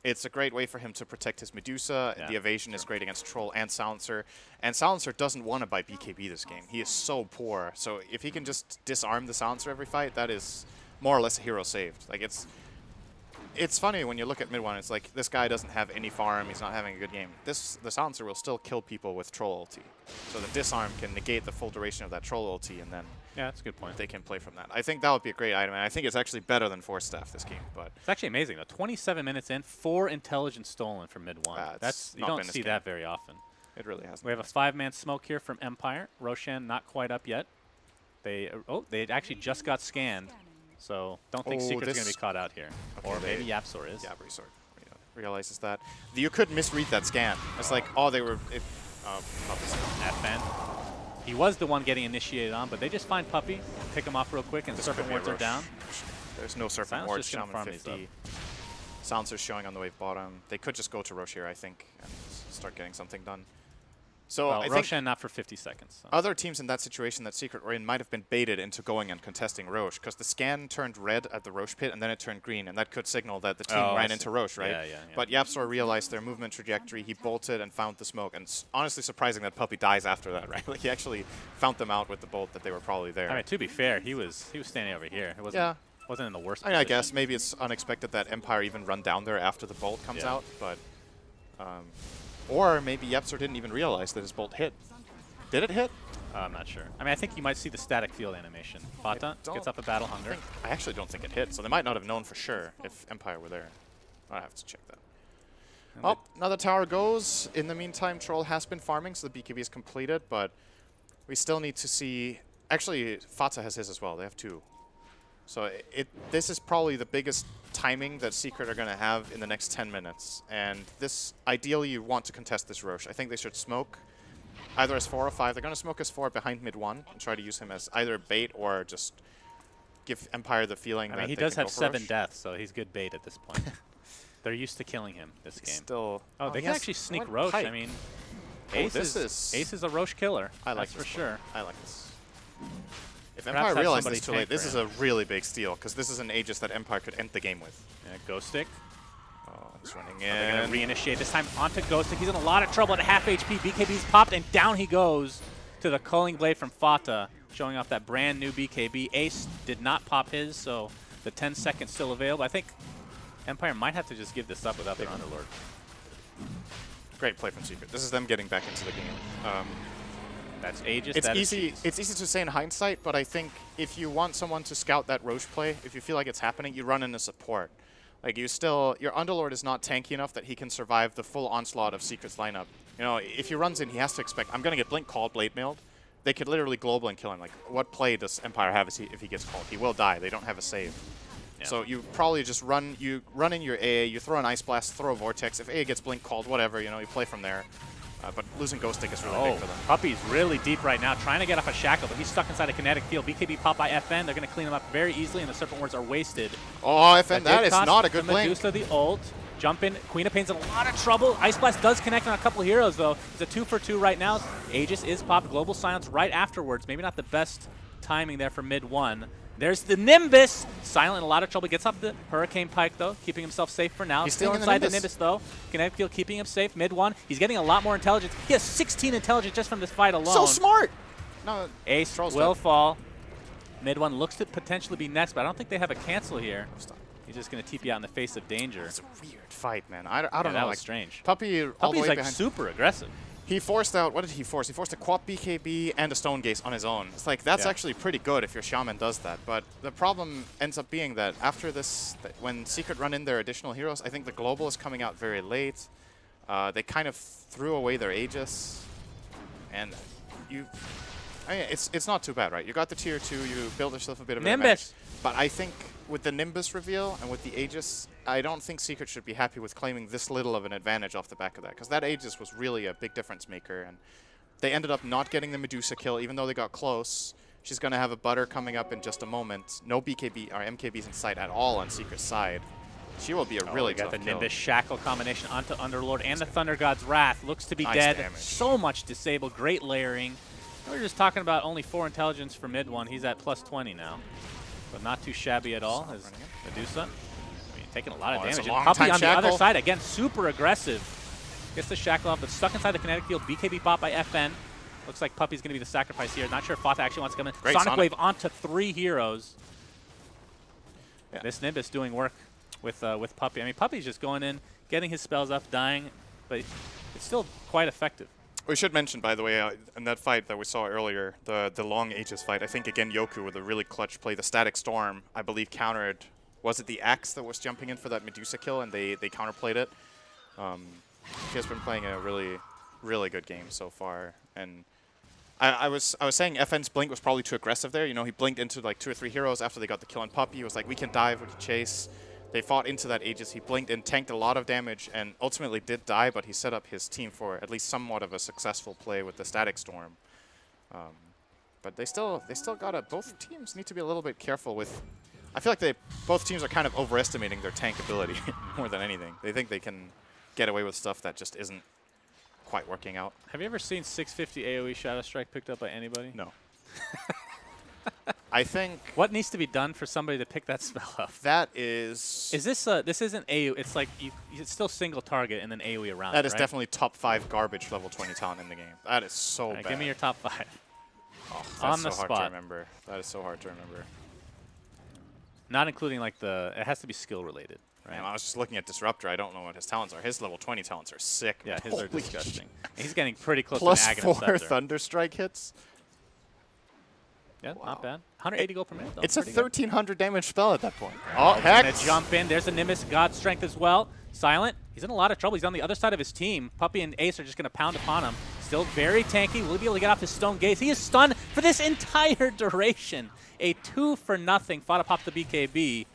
It's a great way for him to protect his Medusa. Yeah, the evasion is great against Troll and Silencer. And Silencer doesn't want to buy BKB this game. He is so poor. So if he can just disarm the Silencer every fight, that is more or less a hero saved. Like, it's funny when you look at mid one, it's like, this guy doesn't have any farm, he's not having a good game. The Silencer will still kill people with Troll ulti. So the disarm can negate the full duration of that Troll ulti, and then Yeah, that's a good point. they can play from that. I think that would be a great item, and I think it's actually better than Force Staff this game. But It's actually amazing, though. 27 minutes in, 4 intelligence stolen from mid one. it's You not don't been this see game. that very often. it really hasn't. We have a 5-man smoke here from Empire. Roshan not quite up yet. They actually just got scanned, so don't think Oh, Secret's going to this- be caught out here. Okay, Or maybe Yapsor is. Yeah, Resort realizes that. You could misread that scan. It's like, oh, they were... FN. He was the one getting initiated on, but they just find Puppy, pick him off real quick, and This Serpent could be a Wards are Roche. down. There's no Serpent Silence Wards, just gonna Shaman farm these 50. Silencer's showing on the wave bottom. They could just go to Roche here, I think, and start getting something done. So Well, I think Roshan not for 50 seconds. So. other teams in that situation that Secret were in might have been baited into going and contesting Roche, because the scan turned red at the Roche pit, and then it turned green, and that could signal that the team Oh, I ran see. into Roche, right? Yeah. But Yapsor realized their movement trajectory. He bolted and found the smoke, and honestly surprising that Puppy dies after that, right? Like, he actually found them out with the bolt that they were probably there. I mean, to be fair, he was standing over here. It wasn't, wasn't in the worst I mean, I position. guess maybe it's unexpected that Empire even run down there after the bolt comes Yeah. out, but or maybe Yapsor didn't even realize that his bolt hit. Did it hit? I'm not sure. I mean, I think you might see the static field animation. Fata don't gets up a Battle Hunger. I actually don't think it hit, so they might not have known for sure if Empire were there. I have to check that. And Oh, another tower goes. In the meantime, Troll has been farming, so the BKB is completed, but we still need to see... Actually, Fata has his as well. They have 2. So this is probably the biggest timing that Secret are going to have in the next 10 minutes. And this, ideally, you want to contest this Roche. I think they should smoke either as 4 or 5. They're going to smoke as 4 behind mid 1 and try to use him as either bait or just give Empire the feeling I that mean, he they does can have go for 7 Roche. deaths, so he's good bait at this point. They're used to killing him this game. Still, Oh, they he can has actually sneak one Roche. pike. I mean, Oh, Ace this is- Ace is a Roche killer. I like that's this for sure. I like this. If Perhaps Empire have realizes somebody this too late, tank this for is a really big steal, because this is an Aegis that Empire could end the game with. Yeah, Ghost Stick. Oh, he's running They're going in. to reinitiate this time onto Ghost Stick. He's in a lot of trouble at half HP. BKB's popped, and down he goes to the Culling Blade from Fata, showing off that brand new BKB. Ace did not pop his, so the 10 seconds still available. I think Empire might have to just give this up without their Underlord. Great play from Secret. This is them getting back into the game. That's Aegis. It's that is easy. Aegis. It's easy to say in hindsight, but I think if you want someone to scout that Roche play, if you feel like it's happening, you run in a support. Like your Underlord is not tanky enough that he can survive the full onslaught of Secret's lineup. You know, if he runs in, he has to expect, I'm gonna get Blink called, Blade Mailed. They could literally global and kill him. Like, what play does Empire have if he gets called? He will die. They don't have a save. Yeah. So you probably just run in your AA, you throw an Ice Blast, throw a Vortex. If AA gets Blink called, whatever, you know, you play from there. But losing Ghost Stick is really big for them. Puppy's really deep right now, trying to get off a shackle, but he's stuck inside a kinetic field. BKB pop by FN. They're going to clean him up very easily, and the Serpent Wards are wasted. Oh, FN, that did is cost not a good the blink. Medusa the ult. Jump in. Queen of Pain's in a lot of trouble. Ice Blast does connect on a couple of heroes, though. It's a 2-for-2 right now. Aegis is popped. Global Silence right afterwards. Maybe not the best timing there for mid 1. There's the Nimbus. Silent in a lot of trouble. Gets off the Hurricane Pike, though, keeping himself safe for now. He's Still staying in inside the the Nimbus, though. Kinetic Field keeping him safe. Mid 1. He's getting a lot more intelligence. He has 16 intelligence just from this fight alone. So smart! No, Ace Troll's will dead. fall. Mid 1 looks to potentially be next, but I don't think they have a cancel here. He's just going to TP out in the face of danger. It's a weird fight, man. I don't Yeah, know. that was like, strange. Puppy all the Puppy's way like behind. super aggressive. He forced out, what did he force? He forced a Quap BKB and a Stone Gaze on his own. It's like, that's Yeah. actually pretty good if your Shaman does that. But the problem ends up being that after this, when Secret run in their additional heroes, I think the Global is coming out very late. They kind of threw away their Aegis. And I mean, it's not too bad, right? You got the tier 2, you build yourself a bit of an advantage. Nimbus. But I think with the Nimbus reveal and with the Aegis, I don't think Secret should be happy with claiming this little of an advantage off the back of that, because that Aegis was really a big difference maker, and they ended up not getting the Medusa kill, even though they got close. She's going to have a Butter coming up in just a moment. No BKB or MKBs in sight at all on Secret's side. She will be a really They got tough the kill. Nimbus Shackle combination onto Underlord and the Thunder God's Wrath. Looks to be Nice dead. damage. So much disabled. Great layering. We were just talking about only 4 intelligence for mid 1. He's at plus 20 now. But not too shabby at all as Medusa. I mean, Taking a lot of that's damage. a And long Puppy time on the other shackle. side, again, super aggressive. Gets the shackle off, but stuck inside the kinetic field. BKB bought by FN. Looks like Puppy's going to be the sacrifice here. Not sure if Fata actually wants to come in. Great Sonic Sonic. Wave onto 3 heroes. Yeah. This Nimbus doing work with Puppy. I mean, Puppy's just going in, getting his spells up, dying, but it's still quite effective. We should mention, by the way, in that fight that we saw earlier, the long Aegis fight, I think, again, Yoku with a really clutch play. The Static Storm, I believe, countered. Was it the Axe that was jumping in for that Medusa kill, and they counterplayed it? He has been playing a really, really good game so far. And I was saying FN's blink was probably too aggressive there. You know, he blinked into like 2 or 3 heroes after they got the kill on Puppy. He was like, we can dive, we can chase. They fought into that Aegis. He blinked and tanked a lot of damage and ultimately did die, but he set up his team for at least somewhat of a successful play with the Static Storm. But they still gotta, both teams need to be a little bit careful with, I feel like both teams are kind of overestimating their tank ability more than anything. They think they can get away with stuff that just isn't quite working out. Have you ever seen 650 AoE Shadow Strike picked up by anybody? No. I think What needs to be done for somebody to pick that spell up? that is This isn't AoE, it's like, it's still single target and then AoE around that it, is right? definitely top 5 garbage level 20 talent in the game. That is so All right, bad. give me your top 5. Oh, that's on so the hard spot. to remember. That is so hard to remember. Not including like it has to be skill related, right? Man, I was just looking at Disruptor. I don't know what his talents are. His level 20 talents are sick. Yeah, his are Holy disgusting. He's getting pretty close Plus to an Aghanim 4 Scepter. Thunderstrike hits. Yeah, Wow. not bad. 180 gold per minute, though. It's a Pretty good. 1300 damage spell at that point. Oh, Oh, gonna heck! jump in. There's a Nimbus God Strength as well. Silent. He's in a lot of trouble. He's on the other side of his team. Puppy and Ace are just going to pound upon him. Still very tanky. Will he be able to get off his Stone Gaze? He is stunned for this entire duration. A 2-for-0. Fata pop the BKB.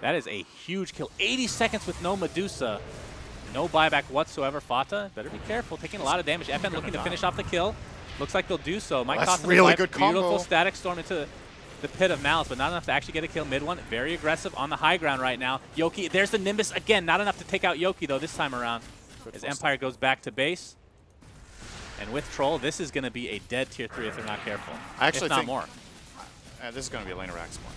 That is a huge kill. 80 seconds with no Medusa. No buyback whatsoever. Fata, better be careful. Taking a lot of damage. FN looking to finish off the kill. Looks like they'll do so. Might That's cost them really life. good combo. Beautiful Static Storm into the Pit of Malice, but not enough to actually get a kill. Mid one, very aggressive on the high ground right now. Yoki, there's the Nimbus again. Not enough to take out Yoki, though, this time around. As Empire goes back to base. And with Troll, this is going to be a dead tier 3 if they're not careful. I actually if not think more. This is going to be a lane of Rax more.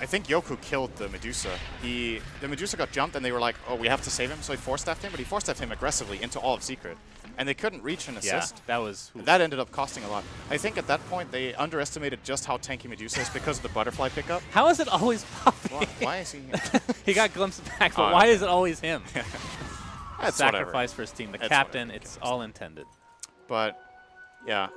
I think Yoku killed the Medusa. The Medusa got jumped, and they were like, oh, we have to save him, so he force-staffed him, but he force-staffed him aggressively into all of Secret. And they couldn't reach an assist. Yeah, that was... That ended up costing a lot. I think at that point, they underestimated just how tanky Medusa is because of the butterfly pickup. How is it always Puppy? Why is he here? He got glimpsed back, but Oh, why okay. is it always him? That's Sacrifice whatever. for his team. The That's captain, whatever. it's all intended. But yeah,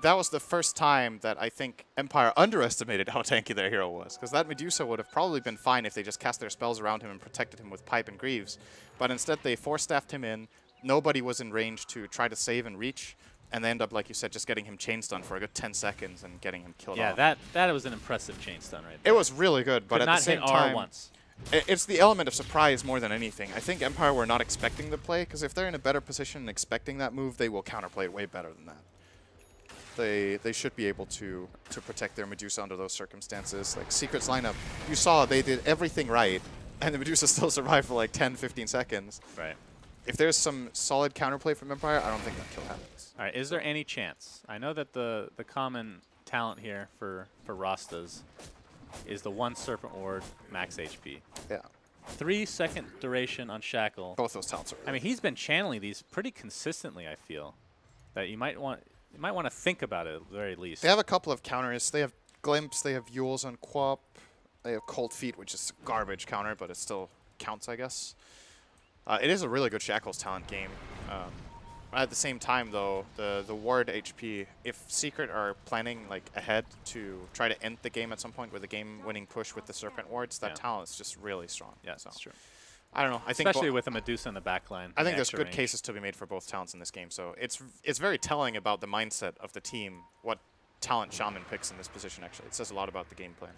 that was the first time that I think Empire underestimated how tanky their hero was. Because that Medusa would have probably been fine if they just cast their spells around him and protected him with Pipe and Greaves. But instead they force-staffed him in. Nobody was in range to try to save and reach. And they end up, like you said, just getting him chain stun for a good 10 seconds and getting him killed off. Yeah, that was an impressive chain stun right there. It was really good, but Could at not the same hit R time, once. it's the element of surprise more than anything. I think Empire were not expecting the play, because if they're in a better position and expecting that move, they will counterplay it way better than that. They should be able to protect their Medusa under those circumstances. Like Secret's lineup, you saw they did everything right, and the Medusa still survived for like 10, 15 seconds. Right. If there's some solid counterplay from Empire, I don't think that kill happens. All right, is there any chance? I know that the common talent here for Rastas is the 1 Serpent Ward max HP. Yeah. 3-second duration on Shackle. Both those talents are I mean, he's been channeling these pretty consistently, I feel. That you might want to think about it at the very least. They have a couple of counters. They have Glimpse, they have Yules on Quap, they have Cold Feet, which is a garbage counter, but it still counts, I guess. It is a really good Shackles talent game. At the same time, though, the ward HP, if Secret are planning like ahead to try to end the game at some point with a game-winning push with the Serpent wards, that talent is just really strong. Yeah, so that's true. I don't know. I think Especially with a Medusa in the back line. I think there's extra good range. cases to be made for both talents in this game. So it's very telling about the mindset of the team, what talent Shaman picks in this position, actually. It says a lot about the game plan.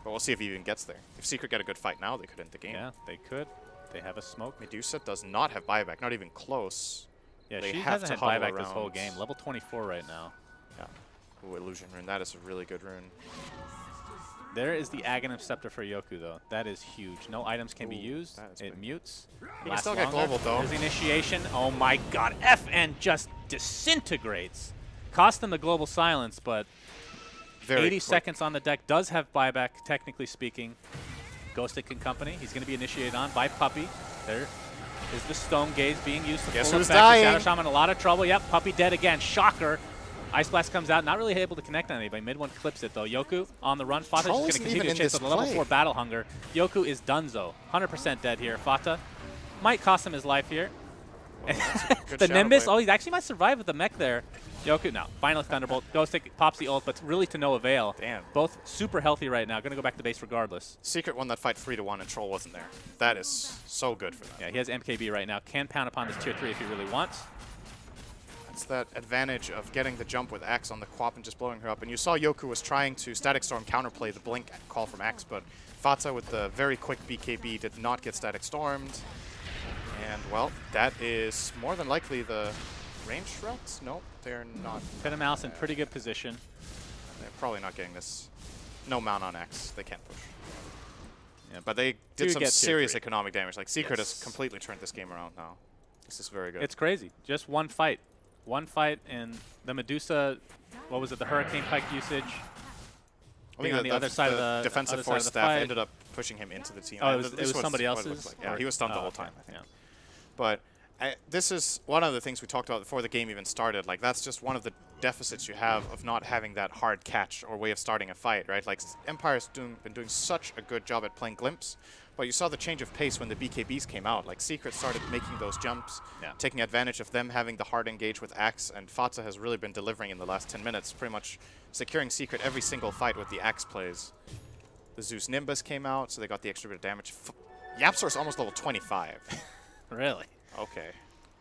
But we'll see if he even gets there. If Secret get a good fight now, they could end the game. Yeah, they could. They have a smoke. Medusa does not have buyback, not even close. Yeah, They she have hasn't to had huddle buyback this whole around. game. Level 24 right now. Yeah. Ooh, Illusion Rune. That is a really good rune. There is the Aghanim Scepter for Yoku, though. That is huge. No items can be Ooh, used. that is It big. mutes. He can Lasts still get longer. global, though. There's the initiation. Oh my god. FN just disintegrates. Cost them the global silence, but Very 80 quick. seconds on the deck. Does have buyback, technically speaking. Ghostic and company. He's going to be initiated on by Puppey. There is the Stone Gaze being used to Guess full who's effect. dying? Shadow Shaman in a lot of trouble. Yep, Puppey dead again. Shocker. Ice Blast comes out, not really able to connect on anybody. Mid one clips it though. Yoku on the run. Fata's just going to continue to chase with the level 4 Battle Hunger. Yoku is donezo. 100% dead here. Fata might cost him his life here. The Nimbus, oh, he actually might survive with the mech there. Yoku, no. Finally Thunderbolt. Ghostic pops the ult, but really to no avail. Damn. Both super healthy right now. Going to go back to base regardless. Secret won that fight 3-1 and Troll wasn't there. That is so good for them. Yeah, he has MKB right now. Can pound upon this tier 3 if he really wants. It's that advantage of getting the jump with Axe on the Quap and just blowing her up. And you saw Yoku was trying to Static Storm counterplay the Blink call from Axe, but Fata with the very quick BKB did not get Static Stormed. And, well, that is more than likely the range routes? Nope, they're not. Pin and Mouse in pretty good position. They're probably not getting this. No mount on Axe. They can't push. Yeah, but they did some serious economic damage. Like, Secret has completely turned this game around now. This is very good. It's crazy. Just one fight. One fight, and the Medusa, what was it, the Hurricane Pike usage? I think on the other side of the defensive force staff ended up pushing him into the team. Oh, it was somebody else's? Like. Yeah, he was stunned the whole time, I think. Yeah. But this is one of the things we talked about before the game even started. Like, that's just one of the deficits you have of not having that hard catch or way of starting a fight, right? Like, Empire's been doing such a good job at playing Glimpse, but you saw the change of pace when the BKBs came out. Like, Secret started making those jumps, taking advantage of them having the hard engage with Axe, and Fata has really been delivering in the last 10 minutes, pretty much securing Secret every single fight with the Axe plays. The Zeus Nimbus came out, so they got the extra bit of damage. Yapzor's almost level 25. Really? Okay.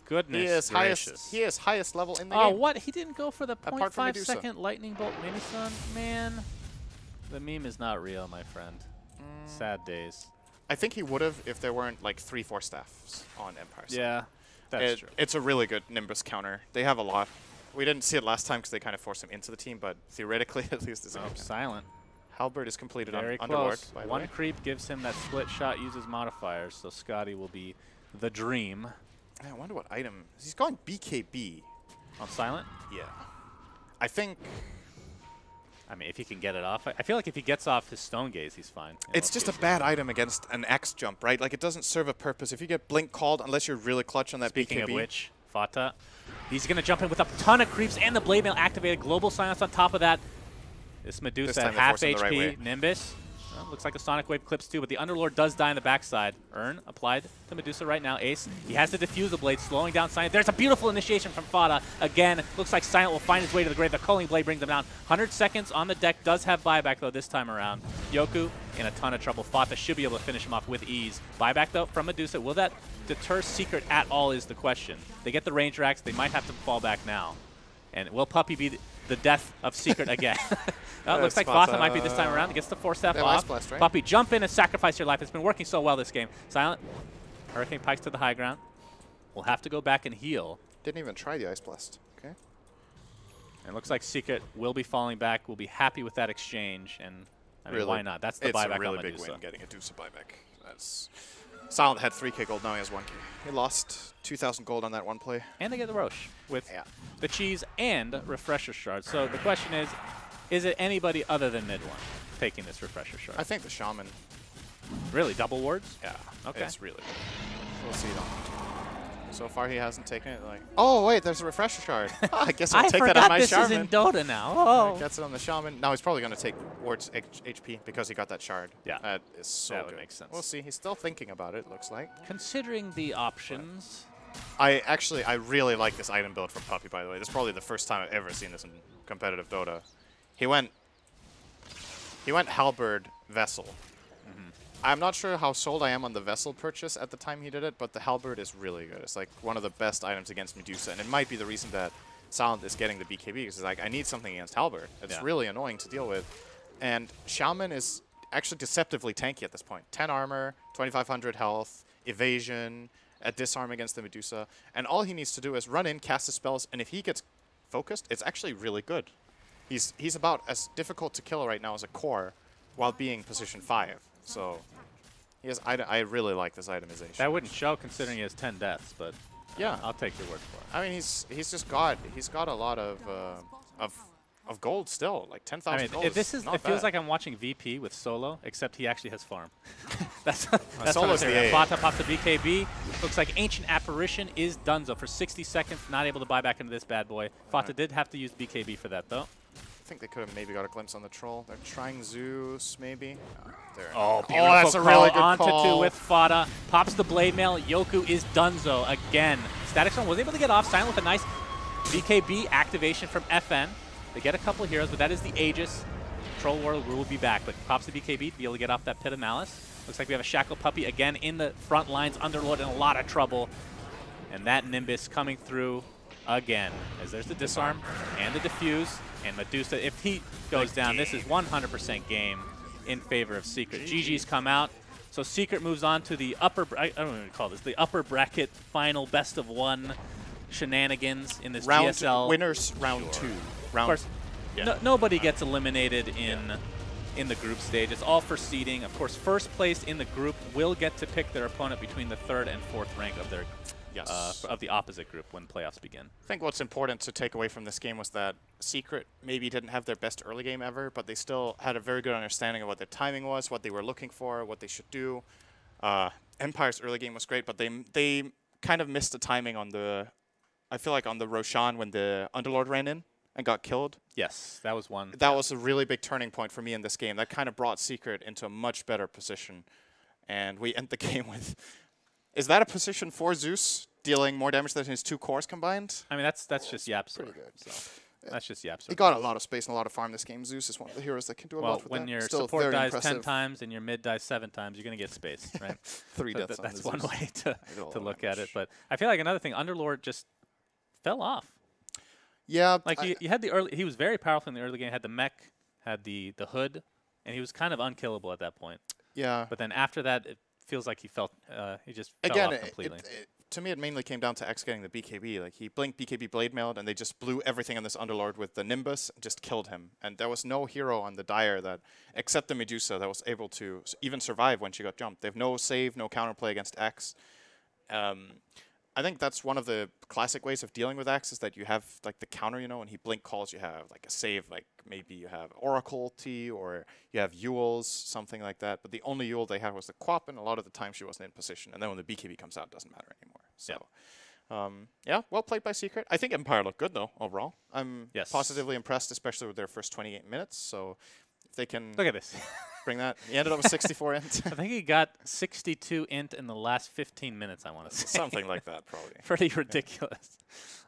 Goodness gracious. He is highest level in the game. Oh, what? He didn't go for the Apart from 0.5 second lightning bolt mini-sun? Man, the meme is not real, my friend. Sad days. I think he would have if there weren't like 3-4 staffs on Empire. Yeah, that's true. It's a really good Nimbus counter. They have a lot. We didn't see it last time because they kind of forced him into the team, but theoretically at least it's silent. Halberd is completed Very on close. Underlord, by the One way. creep gives him that split shot, uses modifiers, so Scotty will be the dream. I wonder what item. He's going BKB. On silent? Yeah. I think... I mean, if he can get it off. I feel like if he gets off his Stone Gaze, he's fine. It's just a bad item against an Axe jump, right? Like, it doesn't serve a purpose. If you get Blink called, unless you're really clutch on that Speaking BKB. of which, Fata, he's going to jump in with a ton of creeps and the Blade Mail activated. Global Silence on top of that. This Medusa at half HP. Nimbus. Well, looks like a Sonic Wave clips too, but the Underlord does die on the backside. Urn applied to Medusa right now. Ace, he has to defuse the blade, slowing down Silent. There's a beautiful initiation from Fata. Again, looks like Silent will find his way to the grave. The Culling Blade brings him down. 100 seconds on the deck, does have buyback though this time around. Yoku in a ton of trouble. Fata should be able to finish him off with ease. Buyback though from Medusa. Will that deter Secret at all is the question. They get the range racks, they might have to fall back now. And will Puppey be the death of Secret again? It looks like Fata might be this time around. He gets the Force Staff off. Blast, right? Puppey, jump in and sacrifice your life. It's been working so well this game. Silent. Hurricane Pikes to the high ground. We'll have to go back and heal. Didn't even try the Ice Blast. Okay. And it looks like Secret will be falling back. We'll be happy with that exchange. And I mean, why not? That's the buyback It's a really on big Medusa. win getting a Medusa buyback. That's Silent had 3k gold, now he has 1k. He lost 2,000 gold on that one play. And they get the Roche with the cheese and refresher shard. So the question is it anybody other than mid one taking this refresher shard? I think the Shaman. Really? Double wards? Yeah. Okay. It's really good. We'll see though. So far he hasn't taken it. Like, oh wait, there's a refresher shard. I guess I'll take that on my Shaman. I forgot this is in Dota now. Oh. Gets it on the Shaman. Now he's probably going to take wards HP because he got that shard. Yeah. That is so that good. Would make sense. We'll see. He's still thinking about it, looks like. Considering the options. I really like this item build from Puppey, by the way. This is probably the first time I've ever seen this in competitive Dota. He went Halberd Vessel. I'm not sure how sold I am on the Vessel purchase at the time he did it, but the Halberd is really good. It's like one of the best items against Medusa, and it might be the reason that Silent is getting the BKB, because it's like, I need something against Halberd. It's really annoying to deal with. And Shaman is actually deceptively tanky at this point. 10 armor, 2,500 health, evasion, a disarm against the Medusa, and all he needs to do is run in, cast his spells, and if he gets focused, it's actually really good. He's about as difficult to kill right now as a core while being position 5. So I really like this itemization. That wouldn't show considering he has 10 deaths, but yeah, I'll take your word for it. I mean, he's got a lot of of gold still, like 10,000 I mean, gold. it feels bad. like I'm watching VP with Solo, except he actually has farm. that's what Solo's I'm the saying. A. Fata pops the BKB. Looks like Ancient Apparition is donezo for 60 seconds. Not able to buy back into this bad boy. Fata did have to use BKB for that, though. I think they could have maybe got a glimpse on the troll. They're trying Zeus, maybe. Oh, that's a really good Onto call. two with Fata. Pops the blade mail. Yoku is donezo again. Static Zone was able to get off. Silent with a nice BKB activation from FN. They get a couple heroes, but that is the Aegis. Troll World will be back, but pops the BKB to be able to get off that Pit of Malice. Looks like we have a Shackle Puppy again in the front lines. Underlord in a lot of trouble. And that Nimbus coming through again, as there's the disarm and the diffuse. And Medusa, if he goes down, this is 100% game in favor of Secret. GG's come out. So Secret moves on to the upper, I don't know what to call this, the upper bracket final best of one shenanigans in this round GSL. winners round two. Of course, nobody gets eliminated in the group stage. It's all for seeding. Of course, first place in the group will get to pick their opponent between the 3rd and 4th rank of their of the opposite group when playoffs begin. I think what's important to take away from this game was that Secret maybe didn't have their best early game ever, but they still had a very good understanding of what their timing was, what they were looking for, what they should do. Empire's early game was great, but they kind of missed the timing on the, I feel like on the Roshan when the Underlord ran in and got killed. Yes, that was one. That was a really big turning point for me in this game. That kind of brought Secret into a much better position. And we end the game with, is that a position for Zeus, dealing more damage than his 2 cores combined? I mean, that's just Yapsor. Pretty good. So. That's just Yapsor. He got a lot of space and a lot of farm this game. Zeus is one of the heroes that can do a lot with when that. your Still support very dies impressive. 10 times and your mid dies 7 times, you're going to get space, right? 3 So deaths on that's the one Zeus. way to look at it. But I feel like another thing, Underlord just fell off. Yeah. Like you had the early, he was very powerful in the early game. Had the mech, had the hood, and he was kind of unkillable at that point. Yeah. But then after that, it feels like he just fell off completely. To me, it mainly came down to X getting the BKB. Like, he blinked BKB blade mailed, and they just blew everything on this Underlord with the Nimbus and just killed him. And there was no hero on the Dire that, except the Medusa, that was able to even survive when she got jumped. They have no save, no counterplay against X. I think that's one of the classic ways of dealing with X is that you have like the counter, you know, when he blink calls, you have like a save, like maybe you have Oracle T or you have Yules, something like that. But the only Yule they had was the Quap, and a lot of the time she wasn't in position. And then when the BKB comes out, it doesn't matter anymore. So, yeah, well played by Secret. I think Empire looked good though overall. I'm positively impressed, especially with their first 28 minutes. So if they can look at this. Bring that. He ended up with 64 int. I think he got 62 int in the last 15 minutes, I want to say. Something like that, probably. Pretty ridiculous.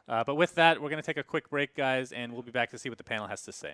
But with that, we're going to take a quick break, guys, and we'll be back to see what the panel has to say.